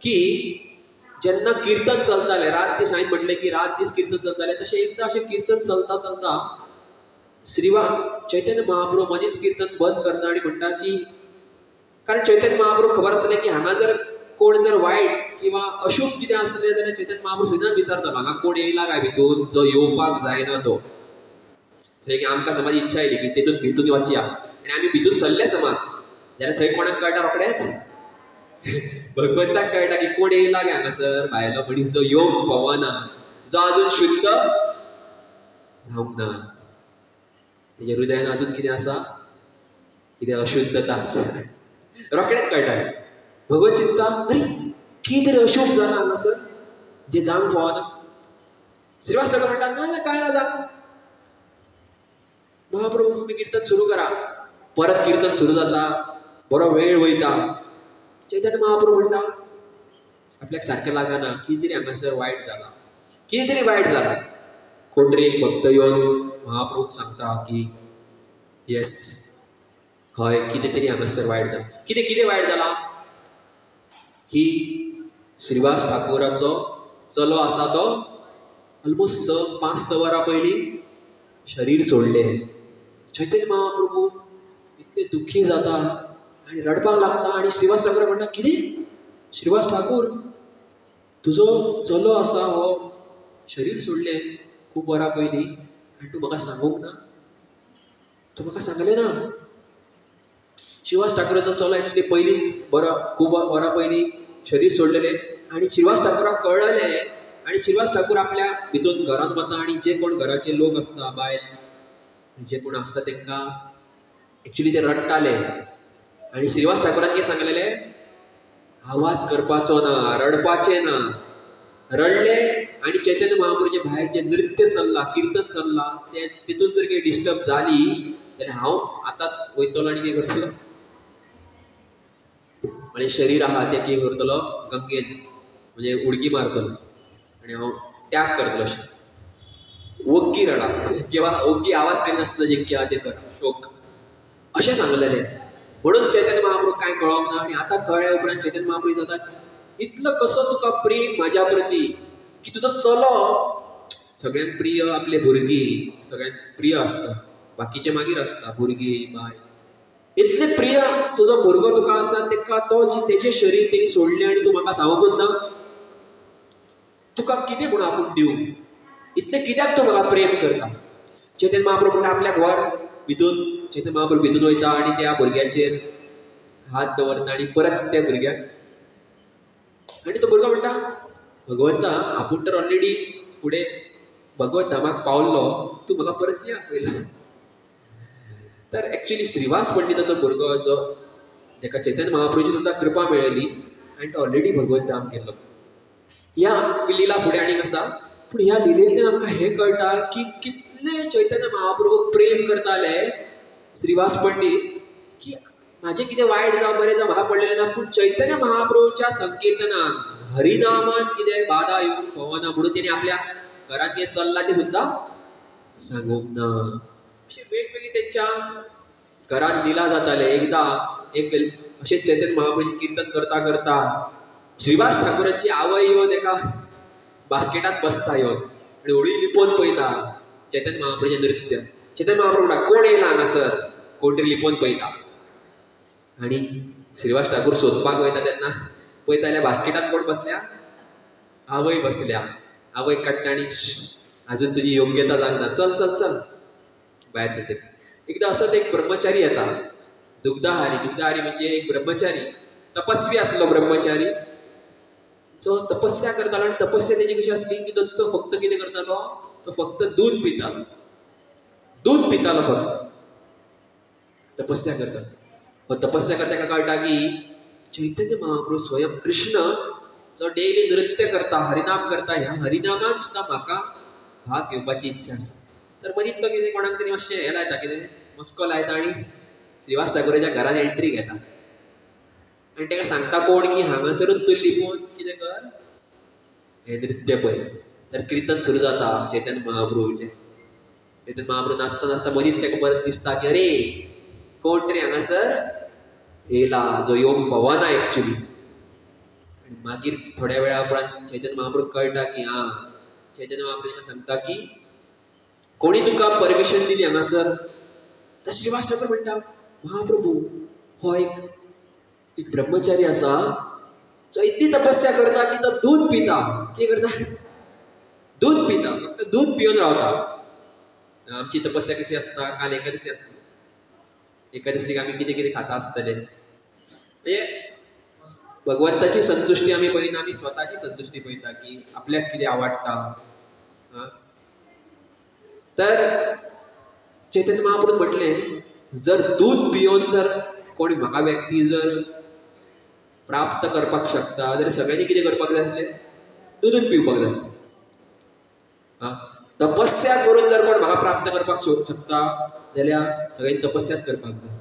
की जेन्ना कीर्तन चलताले रात दीस हांवें म्हटलें की रात दीस कीर्तन चलताले तशें एकदां अशें कीर्तन चलता चलता श्रीवास चैतन्य महाप्रभू मदींच कीर्तन बंद करता आनी म्हणटा की कारण चैतन्य महाप्रभू खबर आसलें की हांगा जर कोण जर वायट किंवा अशुभ कितें आसलें जाल्यार चैतन्य महाप्रभू सदांच विचारता हांगा कोण येयला काय भितून जो येवपाक जायना तो आमकां समज इच्छा येयली की तेतून भितून वचया आनी आमी भितून चल्ले समज जाल्यार थंय कोणाक कळटा रोखडेच भगवंताक कळटा की कोण येयला गे हांगासर भायलो मनीस जो येवंक फावना जो अजून शुद्ध जावंक ना तेज्या हृदयान अजून कितें आसा कितें अशुद्धता आसा रोखडेच कळटा भगवत चिंतता अरे कितें तरी अशुभ जाला हांगासर जे जावंक फावना श्रीवास ठाकूर म्हणटा ना काय ना जावं महाप्रभू तुम्ही कीर्तन सुरू करा परत कीर्तन सुरू जाता बरो वेळ वयता चैतन्य महाप्रभू म्हणटा आपल्याक सारकें लागना कितें तरी हांगासर वायट जाला कोण तरी एक भक्त येवन महाप्रभूक सांगता की येस हय कितें तरी हांगासर वायट जाला कितें वायट जाला की श्रीवास ठाकूराचो चलो आसा तो ऑलमोस्ट 5-6 वरां पयलीं शरीर सोडलें चैतन्य महाप्रभू इतले दुखी जाता आणि रडपाक लागता आणि श्रीवास ठाकूर म्हणटा कितें श्रीवास ठाकूर तुजो चलो आसा हो शरीर सोडलें खूब वरां पयलीं आनी तूं म्हाका सांगूंक ना तूं म्हाका सांगलें ना श्रीवास ठाकूराचो चलो एक्चुअली पयलींच खूब वरां पयलीं शरीर सोडलेलें आणि श्रीवास ठाकूराक कळलें आणि श्रीवास ठाकूर आपल्या भितून घरांत वता आणि जे कोण घराचे लोक आसता बायल जे कोण आसता तांकां एक्चुअली ते रडटाले आणि श्रीवास ठाकूरान कितें सांगलेलें आवाज करपाचो ना रडपाचें ना रडले आणि चैतन्य महाप्रभूचे भायर जे नृत्य चल्ला कीर्तन चल्ला ते तितून जर काही डिस्टर्ब जाली जाल्यार हांव आतांच वयतलो आनी कितें करतलो म्हणजे शरीर आहा तें कितें करतलो गंगेन म्हणजे उडकी मारतलो आणि हांव त्याग करतलो अशें ओग्गी रडा किंवा ओग्गी आवाज करिनासतना जें आहा तें कर शोक अशें सांगलेलें म्हणून चैतन्य महाप्रभू कांय कळोंक ना आनी आतां कळ्ळे उपरांत चैतन्य महाप्रभू जाता इतलो कसो तुका प्रेम म्हाज्या प्रती की तुजो चलो सगळ्यांत प्रिय आपले भुरगीं सगळ्यांत प्रिय असता, बाकीचे मागीर असता, भुरगीं बाय. इतले प्रिय तुजो भुरगो तुका आसा, तेका तो तेजे शरीर तेणी सोडलें आनी तूं म्हाका सांगूंक ना, तुका कितें म्हणून आपूण दिवं? इतले कित्याक तूं म्हाका प्रेम करता? चैतन्य महाप्रभू आपल्याक व्हर भितून. चैतन्य महाप्रभू भितून वयता आनी त्या भुरग्याचेर हात दवरता आनी परत त्या भुरग्याक, आनी तो भुरगो म्हणटा, भगवंता आपूण तर ऑलरेडी फुडें भगवत धामाक पावल्लो, तूं म्हाका परत कित्याक पयला? तर एक्चुअली श्रीवास पंडिताचो भुरगो जो जेका चैतन्य महाप्रभूची सुद्दां कृपा मेळ्ळी आनी तो ऑलरेडी भगवत धाम गेल्लो. ह्या लिला फुडें आनीक आसा, पूण ह्या लिलेंतल्यान आमकां हें कळटा की कितले चैतन्य महाप्रभू प्रेम करताले श्रीवास पंडीत, की म्हाजें कितें वायट जावं बरें जावं म्हाका पडलेलें ना, पूण चैतन्य महाप्रभूच्या संकीर्तनान हरिनामांत कितें बाधा येवंक फावना म्हणून तेणी आपल्या घरांत कितें चल्लां तें सुद्दां सांगूंक ना. अशें वेगवेगळी तेंच्या घरांत लिला जाताले. एकदां एक अशेंच चैतन्य महाप्रभूचें कीर्तन करता करता श्रीवास ठाकुराची आवय येवन एका बास्केटात बसता येवन आनी हळू लिपोवन पळयता चैतन्य महाप्रभूचें नृत्य. चैतन्य महाप्रभू म्हणटा, कोण येयला हांगासर? कोण तरी लिपोवन पळयता. आनी श्रीवास ठाकूर सोदपाक वयता तेन्ना पळयता जाल्यार बास्केटात कोण बसल्या? आवय बसल्या. आवय काडटा आनी अजून तुजी योग्यता जावना, चल चल चल भायर येते. एकदां असोच एक ब्रह्मचारी येता, दुग्धाहारी म्हणजे एक ब्रह्मचारी, तपस्वी आसलो ब्रह्मचारी, जो तपस्या करतालो. आनी तपस्या तेजी कशी आसली की तो फक्त कितें करतालो, तो फक्त दूध पितालो फक्त, तपस्या करतालो. तपस्या करता ताका कळटा की चैतन्य महाप्रभू स्वयं कृष्ण जो डेली नृत्य करता, हरिनाम करता, ह्या हरिनामान सुद्दां म्हाका भाग घेवपाची इच्छा आसा. तर मदींच तो कितें कोणाक तरी मातशें हें लायता, कितें मस्को लायता आनी श्रीवास ठाकुराच्या घरान एंट्री घेता आनी ताका सांगता कोण की हांगासरूच तूं लिपोवन कितें कर, हें नृत्य पळय. तर कीर्तन सुरू जाता चैतन्य महाप्रभूचें. चैतन्य महाप्रभू नाचता नाचता मदींच ताका परत दिसता की अरे कोण तरी हांगासर येयला जो येवंक फावना एक्चुअली. आनी मागीर थोड्या वेळा उपरांत चैतन्य महाप्रभू कळटा की हां, चैतन्य महाप्रभू सांगता की कोणी तुका परमिशन दिली हांगासर? तर श्रीवास ठाकूर म्हणटा, महाप्रभू हो एक ब्रह्मचारी आसा जो इतली तपस्या करता की तो दूध पिता. कितें करता? दूध पिता, फक्त दूध पिवन रावता. आमची तपस्या कशी आसता, काल एकादशी आसता, एकादशीक आमी कितें कितें खाता आसतले. म्हणजे भगवंताची संतुष्टी आमी पळयना, आमी स्वताची संतुष्टी पळयता की आपल्याक कितें आवडटा. तर चैतन्य महाप्रभू म्हटलें, जर दूध पिवन जर कोणी म्हाका व्यक्ती जर प्राप्त करपाक शकता जाल्यार सगळ्यांनी कितें करपाक जाय आसलें? दूदच पिवपाक जाय. तपस्या करून जर कोण म्हाका प्राप्त करपाक शकता जाल्यार सगळ्यांनी तपस्याच करपाक जाय.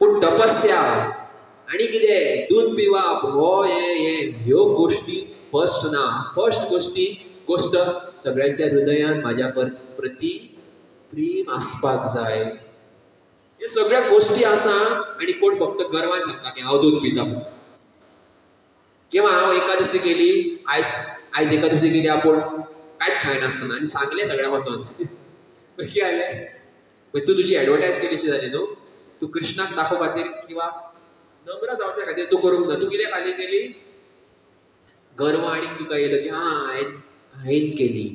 पूण तपस्या आनी कितें दूध पिवप हो ह्यो गोश्टी फर्स्ट ना. फर्स्ट गोष्ट सगळ्यांच्या हृदयान म्हाज्या प्रती प्रेम आसपाक जाय. ह्यो सगळ्यो गोश्टी आसा आनी कोण फक्त गर्वान सांगता की हांव दूध पिता म्हणून, किंवा हांव एकादशी केली, आयज एकादशी केली आपूण कांयच खायनासतना आनी सांगलें सगळ्यांक वचोन. कितें जालें? तूं तुजी एडवर्टायज केली अशी जाली न्हू. तूं कृष्णाक दाखोवपा खातीर किंवा नम्र जावच्या खातीर तूं करूंक ना. तूं कितें खाली केली? गर्व आनीक तुका येयलो की हांवें केली.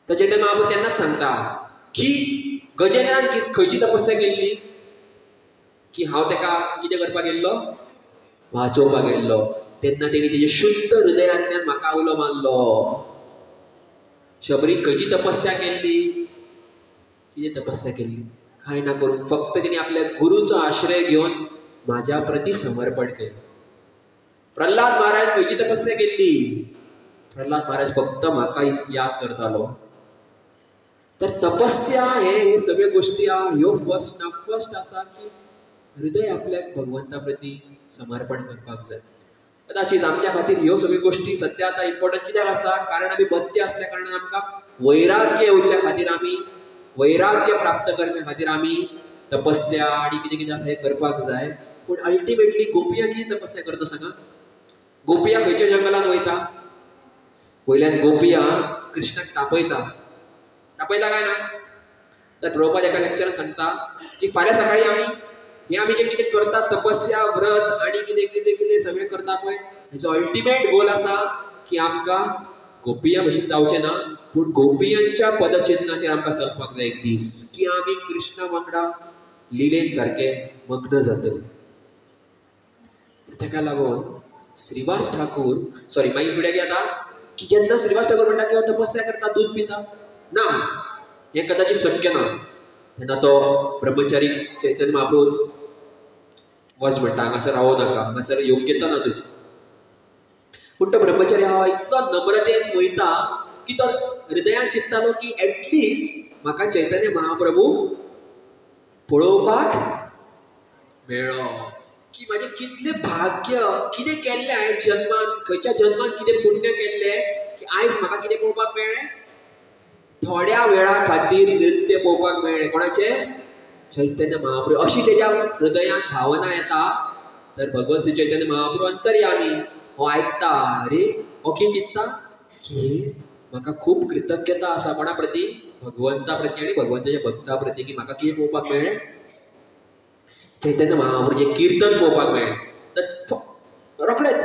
तर चैतन्य महाप्रभू तेन्नाच सांगता की गजेंद्रान खंयची तपस्या केल्ली? की हांव ताका कितें करपाक गेल्लो? वाचोवपाक गेल्लो. तेन्ना तेणी तेजे शुद्ध हृदयांतल्यान म्हाका उलो मारलो. शबरीन खंयची तपस्या केल्ली? कितें तपस्या केल्ली? कांय ना करून फक्त तेणी आपल्या गुरूचो आश्रय घेवन म्हाज्या प्रती समर्पण केलें. प्रल्हाद महाराज खंयची तपस्या केल्ली? प्रल्हाद महाराज फक्त म्हाका याद करतालो. तर तपस्या हे सगळे गोष्टी ह्यो फर्स्ट आसा की हृदय आपल्याक भगवंता प्रती समर्पण करपाक जाय. कदाचित आमच्या खातीर ह्यो सगळ्यो गोष्टी सद्या आतां इम्पॉर्टंट कित्याक आसा? कारण आमी बत्ती असल्या कारणान आमकां वैराग्य येवच्या खातीर, आमी वैराग्य प्राप्त करच्या खातीर आमी तपस्या आनी कितें कितें आसा हें करपाक जाय. पूण अल्टिमेटली गोपिया कितें तपस्या करता सांगा? गोपिया खंयच्या जंगलान वयता? वयल्यान गोपिया कृष्णाक तापयता काय ना. तर प्रभुपाद एका लेक्चरान सांगता की फाल्यां सकाळी आमी जे कितें करता तपस्या व्रत आणि कितें कितें कितें सगळें करता पळय हेजो अल्टिमेट गोल आसा की आमकां गोपियां भशेन जावचें ना पूण गोपियांच्या पदचिन्हाचेर आमकां चलपाक जाय एक दीस की आमी कृष्णा वांगडा लिलेन सारके मग्न जातले. ताका लागून श्रीवास ठाकूर मागीर फुडें कितें जाता की जेन्ना श्रीवास ठाकूर म्हणटा की हांव तपस्या करता दूध पिता ना हें कदाचित शक्य ना. तेन्ना तो ब्रह्मचारी चैतन्य महाप्रभू वच म्हणटा हांगासर रावो नाका हांगासर योग्यता ना तुजी. पूण तो ब्रह्मचारी हा इतलो नम्रतेन वयता की तो हृदयान चिंततालो की एटलिस्ट म्हाका चैतन्य महाप्रभू पळोवपाक मेळ्ळो की म्हाजें कितलें भाग्य कितें केल्लें हांवें जन्मान खंयच्या जन्मान कितें पुण्य केल्लें की आयज म्हाका कितें पळोवपाक मेळ्ळें. थोड्या वेळा खातीर नृत्य पळोवपाक मेळ्ळें कोणाचें चैतन्य महाप्रभू अशी तेज्या हृदयान भावना येता. तर भगवान श्री चैतन्य महाप्रभू अंतर्यामी हो आयकता अरे हो कितें चिंतता की म्हाका खूब कृतज्ञता आसा कोणा प्रती भगवंता प्रती आनी भगवंताच्या भक्ता प्रती की म्हाका कितें पळोवपाक मेळ्ळें चैतन्य महाप्रभूचें कीर्तन पळोवपाक मेळ्ळें. तर रोखडेच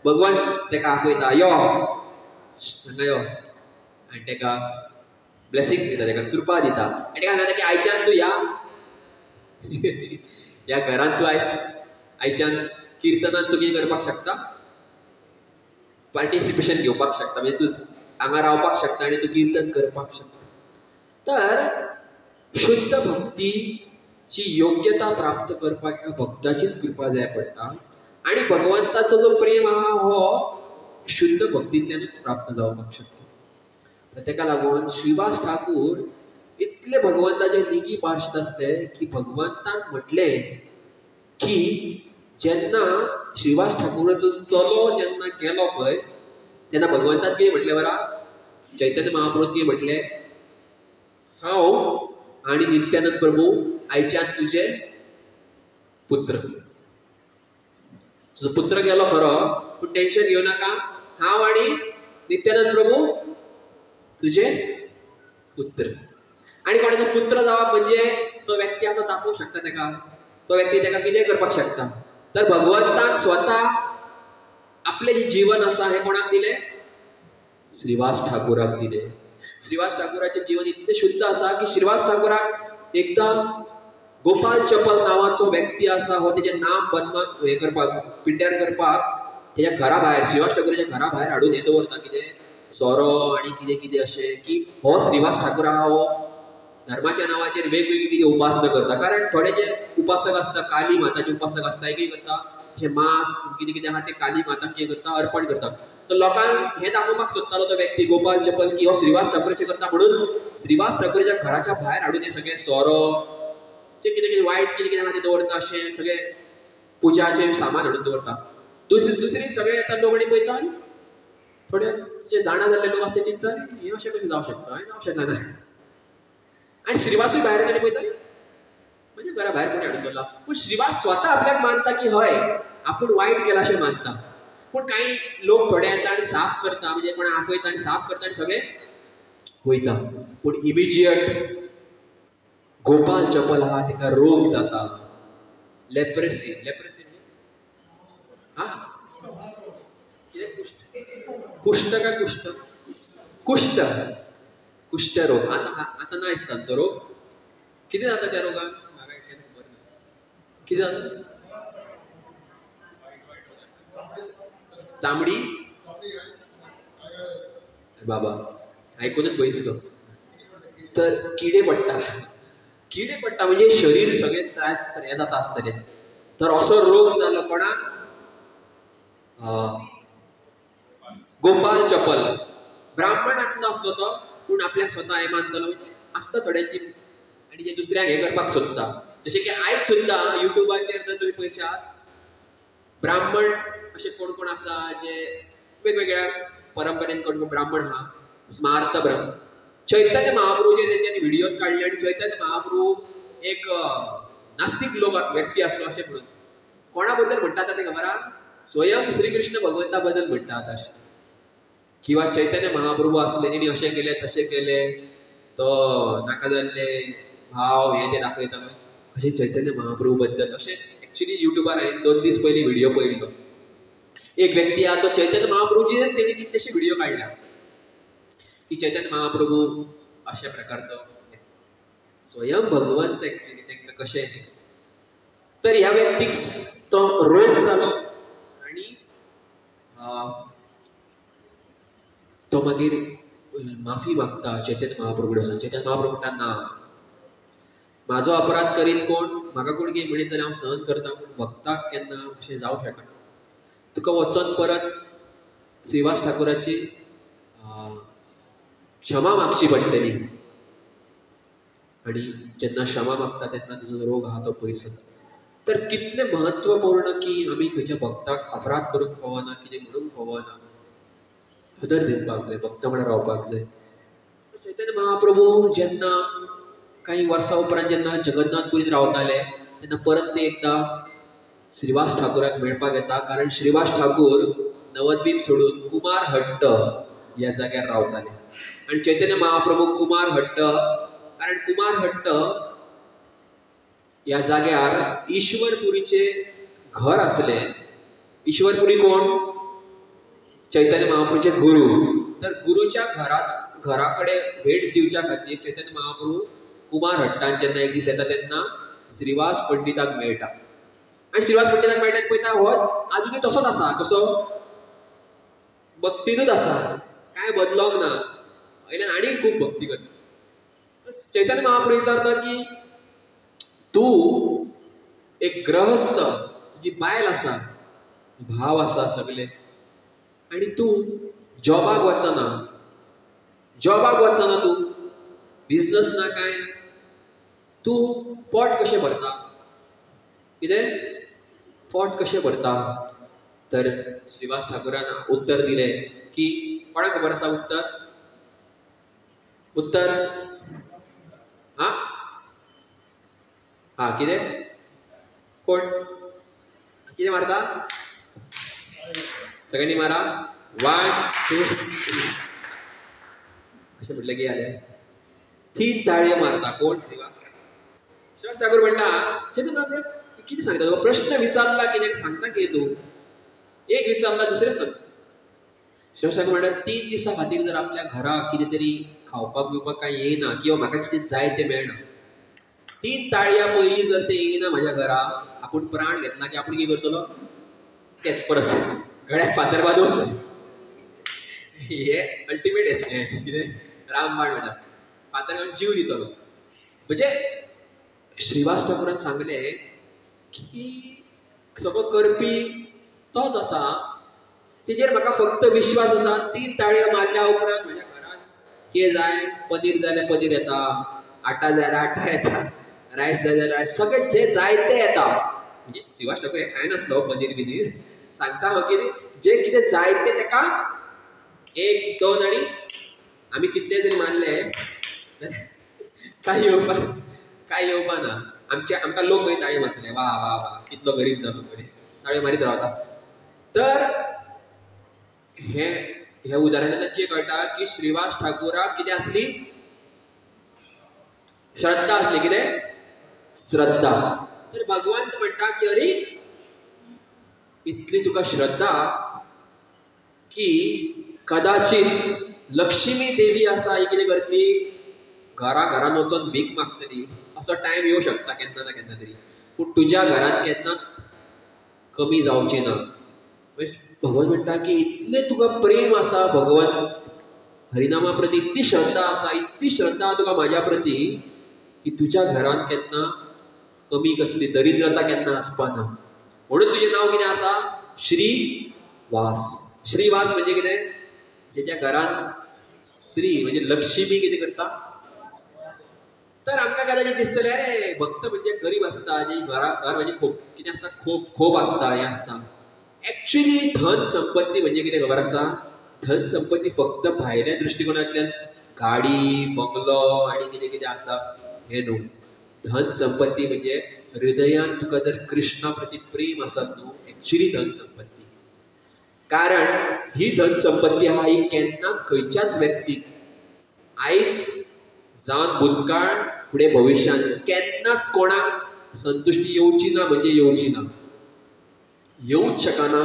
भगवान तेका आपयता यो हांगा यो आनी तेका ब्लेसिंग्स दिता तेका कृपा दिता आनी तेका सांगता की आयच्यान तूं ह्या घरांत तूं आयच्यान किर्तनांत तूं कितें करपाक शकता पार्टिसिपेशन घेवपाक शकता म्हणजे तूं हांगा रावपाक शकता आनी तूं कीर्तन करपाक शकता. तर शुद्ध भक्तीची योग्यता प्राप्त करपाक भक्ताचीच कृपा जाय पडटा आनी भगवंताचो जो प्रेम आहा हो शुद्ध भक्तींतल्यानूच प्राप्त जावपाक शकता. तेका लागून श्रीवास ठाकूर इतले भगवंताचे निगी भाशेंत आसले की भगवंतान म्हटलें की जेन्ना श्रीवास ठाकूराचो चलो जेन्ना गेलो पळय तेन्ना भगवंतान कितें म्हटलें बरा चैतन्य महाप्रभून कितें म्हटलें हांव आनी नित्यानंद प्रभू आयच्यान तुजे पुत्र तुजो पुत्र गेलो खरो पूण टेन्शन घेवं नाका हांव आनी नित्यानंद प्रभू तुजे पुत्र. आनी कोणाचो पुत्र जावप म्हणजे तो व्यक्ती आतां तापोवंक शकता तेका तो व्यक्ती तेका कितें करपाक शकता. तर भगवंतान स्वता आपलें जें जीवन आसा हें कोणाक दिलें श्रीवास ठाकुराक दिलें. श्रीवास ठाकुराचें जीवन इतलें शुद्ध आसा की श्रीवास ठाकुराक एकदां गोपाल चपल नांवाचो व्यक्ती आसा हो तेजें नाम हें करपाक पिड्ड्यार करपाक तेज्या घरा भायर श्रीवास ठाकुराच्या घरा भायर हाडून हें दवरता कितें सोरो आनी कितें कितें अशें की हो श्रीवास ठाकूर आहा हो धर्माच्या नांवाचेर वेगवेगळी कितें उपासना करता. कारण थोडे जे उपासक आसता काली माताचे उपासक आसता एक कितें करता अशें मांस कितें कितें आहा तें काली माताक कितें करता अर्पण करता. तर लोकांक हें दाखोवपाक सोदतालो तो व्यक्ती गोपाल चपल की हो श्रीवास ठाकूराचें करता म्हणून श्रीवास ठाकूराच्या घराच्या भायर हाडून हें सगळें सोरो जे कितें कितें वायट कितें कितें आहा तें दवरता अशें सगळें पुजाचें सामान हाडून दवरता. दुसरी सगळे येता लोक आनी पळयता आनी थोडे जे जाणा जाल्ले लोक आसता चिंतता हें अशें कशें जावं शकता हें जावं शकना आनी श्रीवासूय भायर ताणें पळयता म्हणजे घरा भायर कोणी हाडून दवरला. पूण श्रीवास स्वता आपल्याक मानता की हय आपूण वायट केलां अशें मानता. पूण काही लोक थोडे येता आनी साफ करता म्हणजे कोणा आपयता आनी साफ करता आनी सगळे वयता. पूण इमिजिएट गोपाल चपल आहा तेका रोग जाता लेप्रेसी हा कुष्ठ काय कुष्ठ कुष्ठ रोग आता ना दिसता तो रोग किती जाता त्या रोगान किती जाता चामडी बाबा ऐकूनच बयसलो. तर किडे पडटा म्हणजे शरीर सगळे त्रास हे जाता आसतले. तर असो रोग जालो कोणाक गोपाल चपल ब्राह्मण आसलो तो पूण आपल्याक स्वता हें मानतलो म्हणजे आसता थोड्यांची आनी जे दुसऱ्याक हें करपाक सोदता. जशें की आयज सुद्दां युट्यूबाचेर जर तुमी पळयशात ब्राह्मण अशे कोण कोण आसा जे वेगवेगळ्या परंपरेन कोण ब्राह्मण आहा स्मार्त ब्रह्म चैतन्य महाप्रभूचे तेंच्यांनी व्हिडियोज काडले आनी चैतन्य महाप्रभू एक नास्तिक लोक व्यक्ती आसलो अशें म्हणून कोणा बद्दल म्हणटा तें खबर आहा स्वयं श्री कृष्ण भगवंता बद्दल म्हणटा अशें किंवा चैतन्य महाप्रभू असले तेणी अशें केले तशें केले तो नाका जाल्ले भाव हे ते दाखयता अशें चैतन्य महाप्रभू बद्दल अशें एक्चुअली युट्यूबार हांवें 2 दीस पयलीं व्हिडिओ पळयलो. एक व्यक्ती आहा तो चैतन्य महाप्रभूचे तेणी कितलेशे व्हिडिओ काडला की चैतन्य महाप्रभू अशा प्रकारचो स्वयं भगवंत एक्चुअली तांकां कशें. तर ह्या व्यक्तीक तो रोग जालो आनी तो मागीर माफी मागता चैतन्य महाप्रभू कडसून. चैतन्य महाप्रभू म्हणटा ना, म्हाजो अपराध करीत कोण, म्हाका कोण कितें म्हणीत जाल्यार हांव सहन करता, पूण भक्ताक केन्ना अशें जावंक शकना. तुका वचोन परत श्रीवास ठाकुराची क्षमा मागची पडटली आनी जेन्ना क्षमा मागता तेन्ना तुजो रोग आहा तो पयस जाता. तर कितले महत्वपूर्ण की आमी खंयच्या भक्ताक अपराध करूंक फावना, कितें म्हणूंक फावना, आदर दिवपाक जाय, भक्त म्हण रावपाक जाय. चैतन्य महाप्रभू जेन्ना काही वर्सां उपरांत जेन्ना जगन्नाथपुरीत रावताले तेन्ना परत ते एकदा श्रीवास ठाकुराक मेळपाक येता, कारण श्रीवास ठाकूर नवद्वीप सोडून कुमार हट्ट ह्या जाग्यार रावताले. आनी चैतन्य महाप्रभू कुमार हट्ट, कारण कुमार हट्ट ह्या जाग्यार ईश्वरपुरीचे घर आसले. ईश्वरपुरी कोण? चैतन्य महाप्रभूचे गुरु. तर गुरुच्या घरा कडेन भेट दिवच्या खातीर चैतन्य महाप्रभू कुमार हट्टान जेन्ना एक दीस येता तेन्ना श्रीवास पंडिताक मेळटा. आनी श्रीवास पंडिताक मेळटा पळयता हो आजुनूय तसोच आसा, कसो भक्तीनूच आसा, कांय बदलोंक ना, वयल्यान आनी खूब भक्ती करता. चैतन्य महाप्रभू विचारता की तूं एक ग्रहस्थ, तुजी बायल आसा, भाव आसा सगळे, आनी तूं जॉबाक वचना, तूं बिझनस ना काय, तूं पोट कशें भरता, कितें पोट कशें भरता. तर श्रीवास ठाकुरान उत्तर दिलें की कोणाक खबर आसा उत्तर? उत्तर हा कितें कोण कितें मारता? सगळ्यांनी मारा. 1 2 3 अशें म्हटलें की जालें. 3 ताळयो मारता. कोण? श्रीवास ठाकूर म्हणटा कितें सांगता तुका? प्रश्न विचारला की सांगता कितें तूं? एक विचारला दुसरें सांग. श्रीवास ठाकूर म्हणटा 3 दिसां खातीर जर आपल्या घरा कितें तरी खावपाक बिवपाक कांय येयना किंवा म्हाका कितें जाय तें मेळना, 3 ताळया पयलीं जर ते येयना म्हाज्या घरा, आपूण प्राण घेतला की आपूण कितें करतलो? तेच परत गळ्याक फातर बांदून हे अल्टिमेट एस्पेक्ट कितें रामबाण म्हणटा फातर घेवन जीव दितलो. म्हणजे श्रीवास ठाकुरान सांगलें की सगळो करपी तोच आसा, तेजेर म्हाका फक्त विश्वास आसा. 3 ताळयो मारल्या उपरांत म्हाज्या घरांत कितें जाय, पनीर जाय जाल्यार पनीर येता, आटा जाय जाल्यार आटा येता, रायस जाय जाल्यार रायस, सगळें जे जाय तें येता. म्हणजे श्रीवास ठाकूर हे खायनासलो पनीर बिनीर, सांगता हांव कितें जे कितें जाय तें तेका 1 2 आनी आमी कितले जरी मारले काय येवपा ना. आमकां लोक मागीर ताळयो मारतले, वा वा वा कितलो गरीब जालो कडेन ताळयो मारीत रावता. तर हे उदाहरणांतल्यान जे कळटा की श्रीवास ठाकुराक कितें आसली? श्रद्धा आसली. कितें? श्रद्धा. तर भगवंत म्हणटा की अरे इतली तुका श्रद्धा की कदाचित लक्ष्मी देवी आसा ही कितें करतली? घरान वचून भीक मागतली. असो टायम येवं शकता केन्ना ना केन्ना तरी, पूण तुज्या घरांत केन्नाच कमी जावची ना. भगवंत म्हणटा की इतलें तुका प्रेम आसा भगवंत हरिनामा प्रती, इतली श्रद्धा आसा, इतली श्रद्धा तुका म्हाज्या प्रती की तुज्या घरांत केन्ना कमी कसली दरिद्रता केन्ना आसपाना. म्हणून तुजें नांव कितें आसा? श्रीवास. श्रीवास म्हणजे कितें? जेच्या घरांत श्री म्हणजे लक्ष्मी कितें करता. तर आमकां कदाचित दिसतलें अरे भक्त म्हणजे गरीब आसता, जे घर म्हणजे खूब कितें आसता, खूब आसता, हें आसता. एक्चुअली धन संपत्ती म्हणजे कितें खबर आसा? धन संपत्ती फक्त भायल्या दृश्टिकोनांतल्यान गाडी बंगलो आनी कितें कितें आसा हें न्हू. धन संपत्ती म्हणजे हृदयान तुका जर कृष्णा प्रती प्रेम आसत न्हू, एक्चुअली धन संपत्ती. कारण ही धन संपत्ती हा ही केन्नाच खंयच्याच व्यक्तीक आयज जावन भूतकाळ फुडें भविष्यात केन्नाच कोणाक संतुष्टी येवची ना म्हणजे येवची ना, येवच शकना,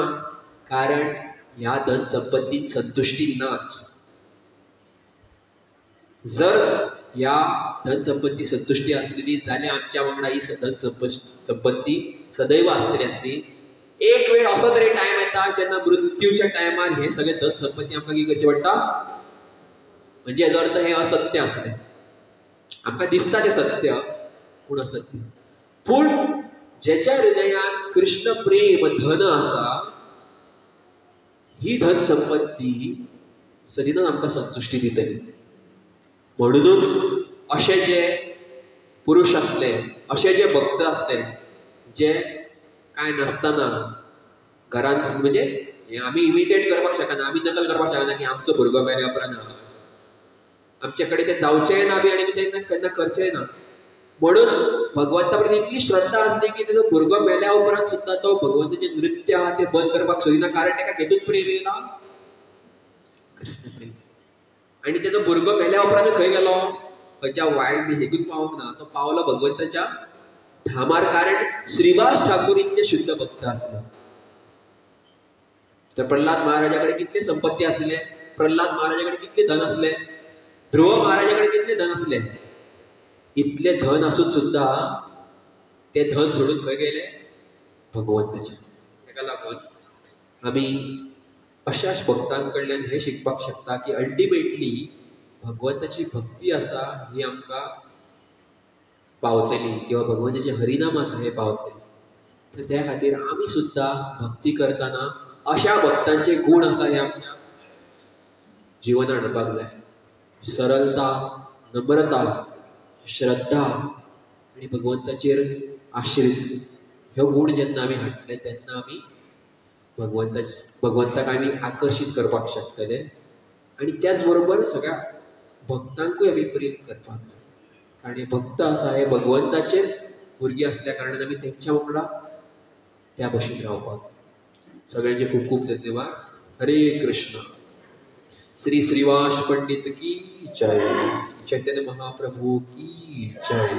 कारण ह्या धन संपत्तीत संतुष्टी नाच. जर ह्या धन संपत्ती संतुष्टी असलेली जाल्यार आमच्या वांगडा ही धन संपत्ती सदैव आसतली आसली. एक वेळ असो तरी टायम येता जेन्ना मृत्यूच्या टायमार हे सगळे धन संपत्ती आमकां कितें करचें पडटा, म्हणजे हेजो अर्थ हे असत्य आसलें. आमकां दिसता तें सत्य पूण असत्य. पूण जेच्या हृदयात कृष्ण प्रेम धन आसा ही धन संपत्ती सदिनच आमकां संतुष्टी दितली. म्हणूनच अशे जे पुरुष असले, अशे जे भक्त असले जे काय नसताना घरान म्हणजे आमी इमिटेट करपाक शकना, आमी नकल करपाक शकना की आमचो भुरगो मेल्या उपरांत आमचे कडेन ते जावचेंय ना बी आनी तें केन्ना करचेंय ना. म्हणून भगवंता कडेन इतली श्रद्धा आसली की तेजो भुरगो मेल्या उपरांत सुद्दां तो भगवंताचें नृत्य आहा तें बंद करपाक सोदिना, कारण तेका हेतून प्रेम येयला, कृष्ण प्रेम. आनी तेजो भुरगो मेल्या उपरांत खंय गेलो, खंयच्या वायट हेतून पावूंक ना, तो पावलो भगवंताच्या धामार, कारण श्रीवास ठाकूर इतले शुद्ध भक्त आसले. तर प्रल्हाद महाराजा कडेन कितले संपत्ती आसले, प्रल्हाद महाराजा कडेन कितले धन आसले, ध्रुव महाराजा कडेन कितले धन आसले. इतले धन आसून सुद्धा ते धन सोडून खंय गेले, भगवंताच्या. ताका लागून आमी अशाच भक्तां कडल्यान हे शिकपाक शकता की अल्टिमेटली भगवंताची भक्ती आसा ही आमकां पावतली, किंवा भगवंताचे हरिनाम आसा हे पावतले. तर त्या खातीर आमी सुद्दां भक्ती करतना अशा भक्तांचे गुण आसा हे आमच्या जिवनात हाडपाक जाय. सरलता, नम्रता, श्रद्धा आणि भगवंताचेर आश्रित ह्यो गुण जेन्ना आमी हाडटले तेन्ना आमी भगवंताक आमी आकर्शीत करपाक शकतले. आणि त्याच बरोबर सगळ्या भक्तांकूय आमी प्रेम करपाक जाय, कारण हे भक्त आसा हे भगवंताचेच भुरगे असल्या कारणान आमी तेंच्या वांगडा त्या भशेन रावपाक. सगळ्यांचे खूप खूप धन्यवाद. हरे कृष्ण. श्री श्रीवास पंडित की जय. चैतन्य महाप्रभु की जय.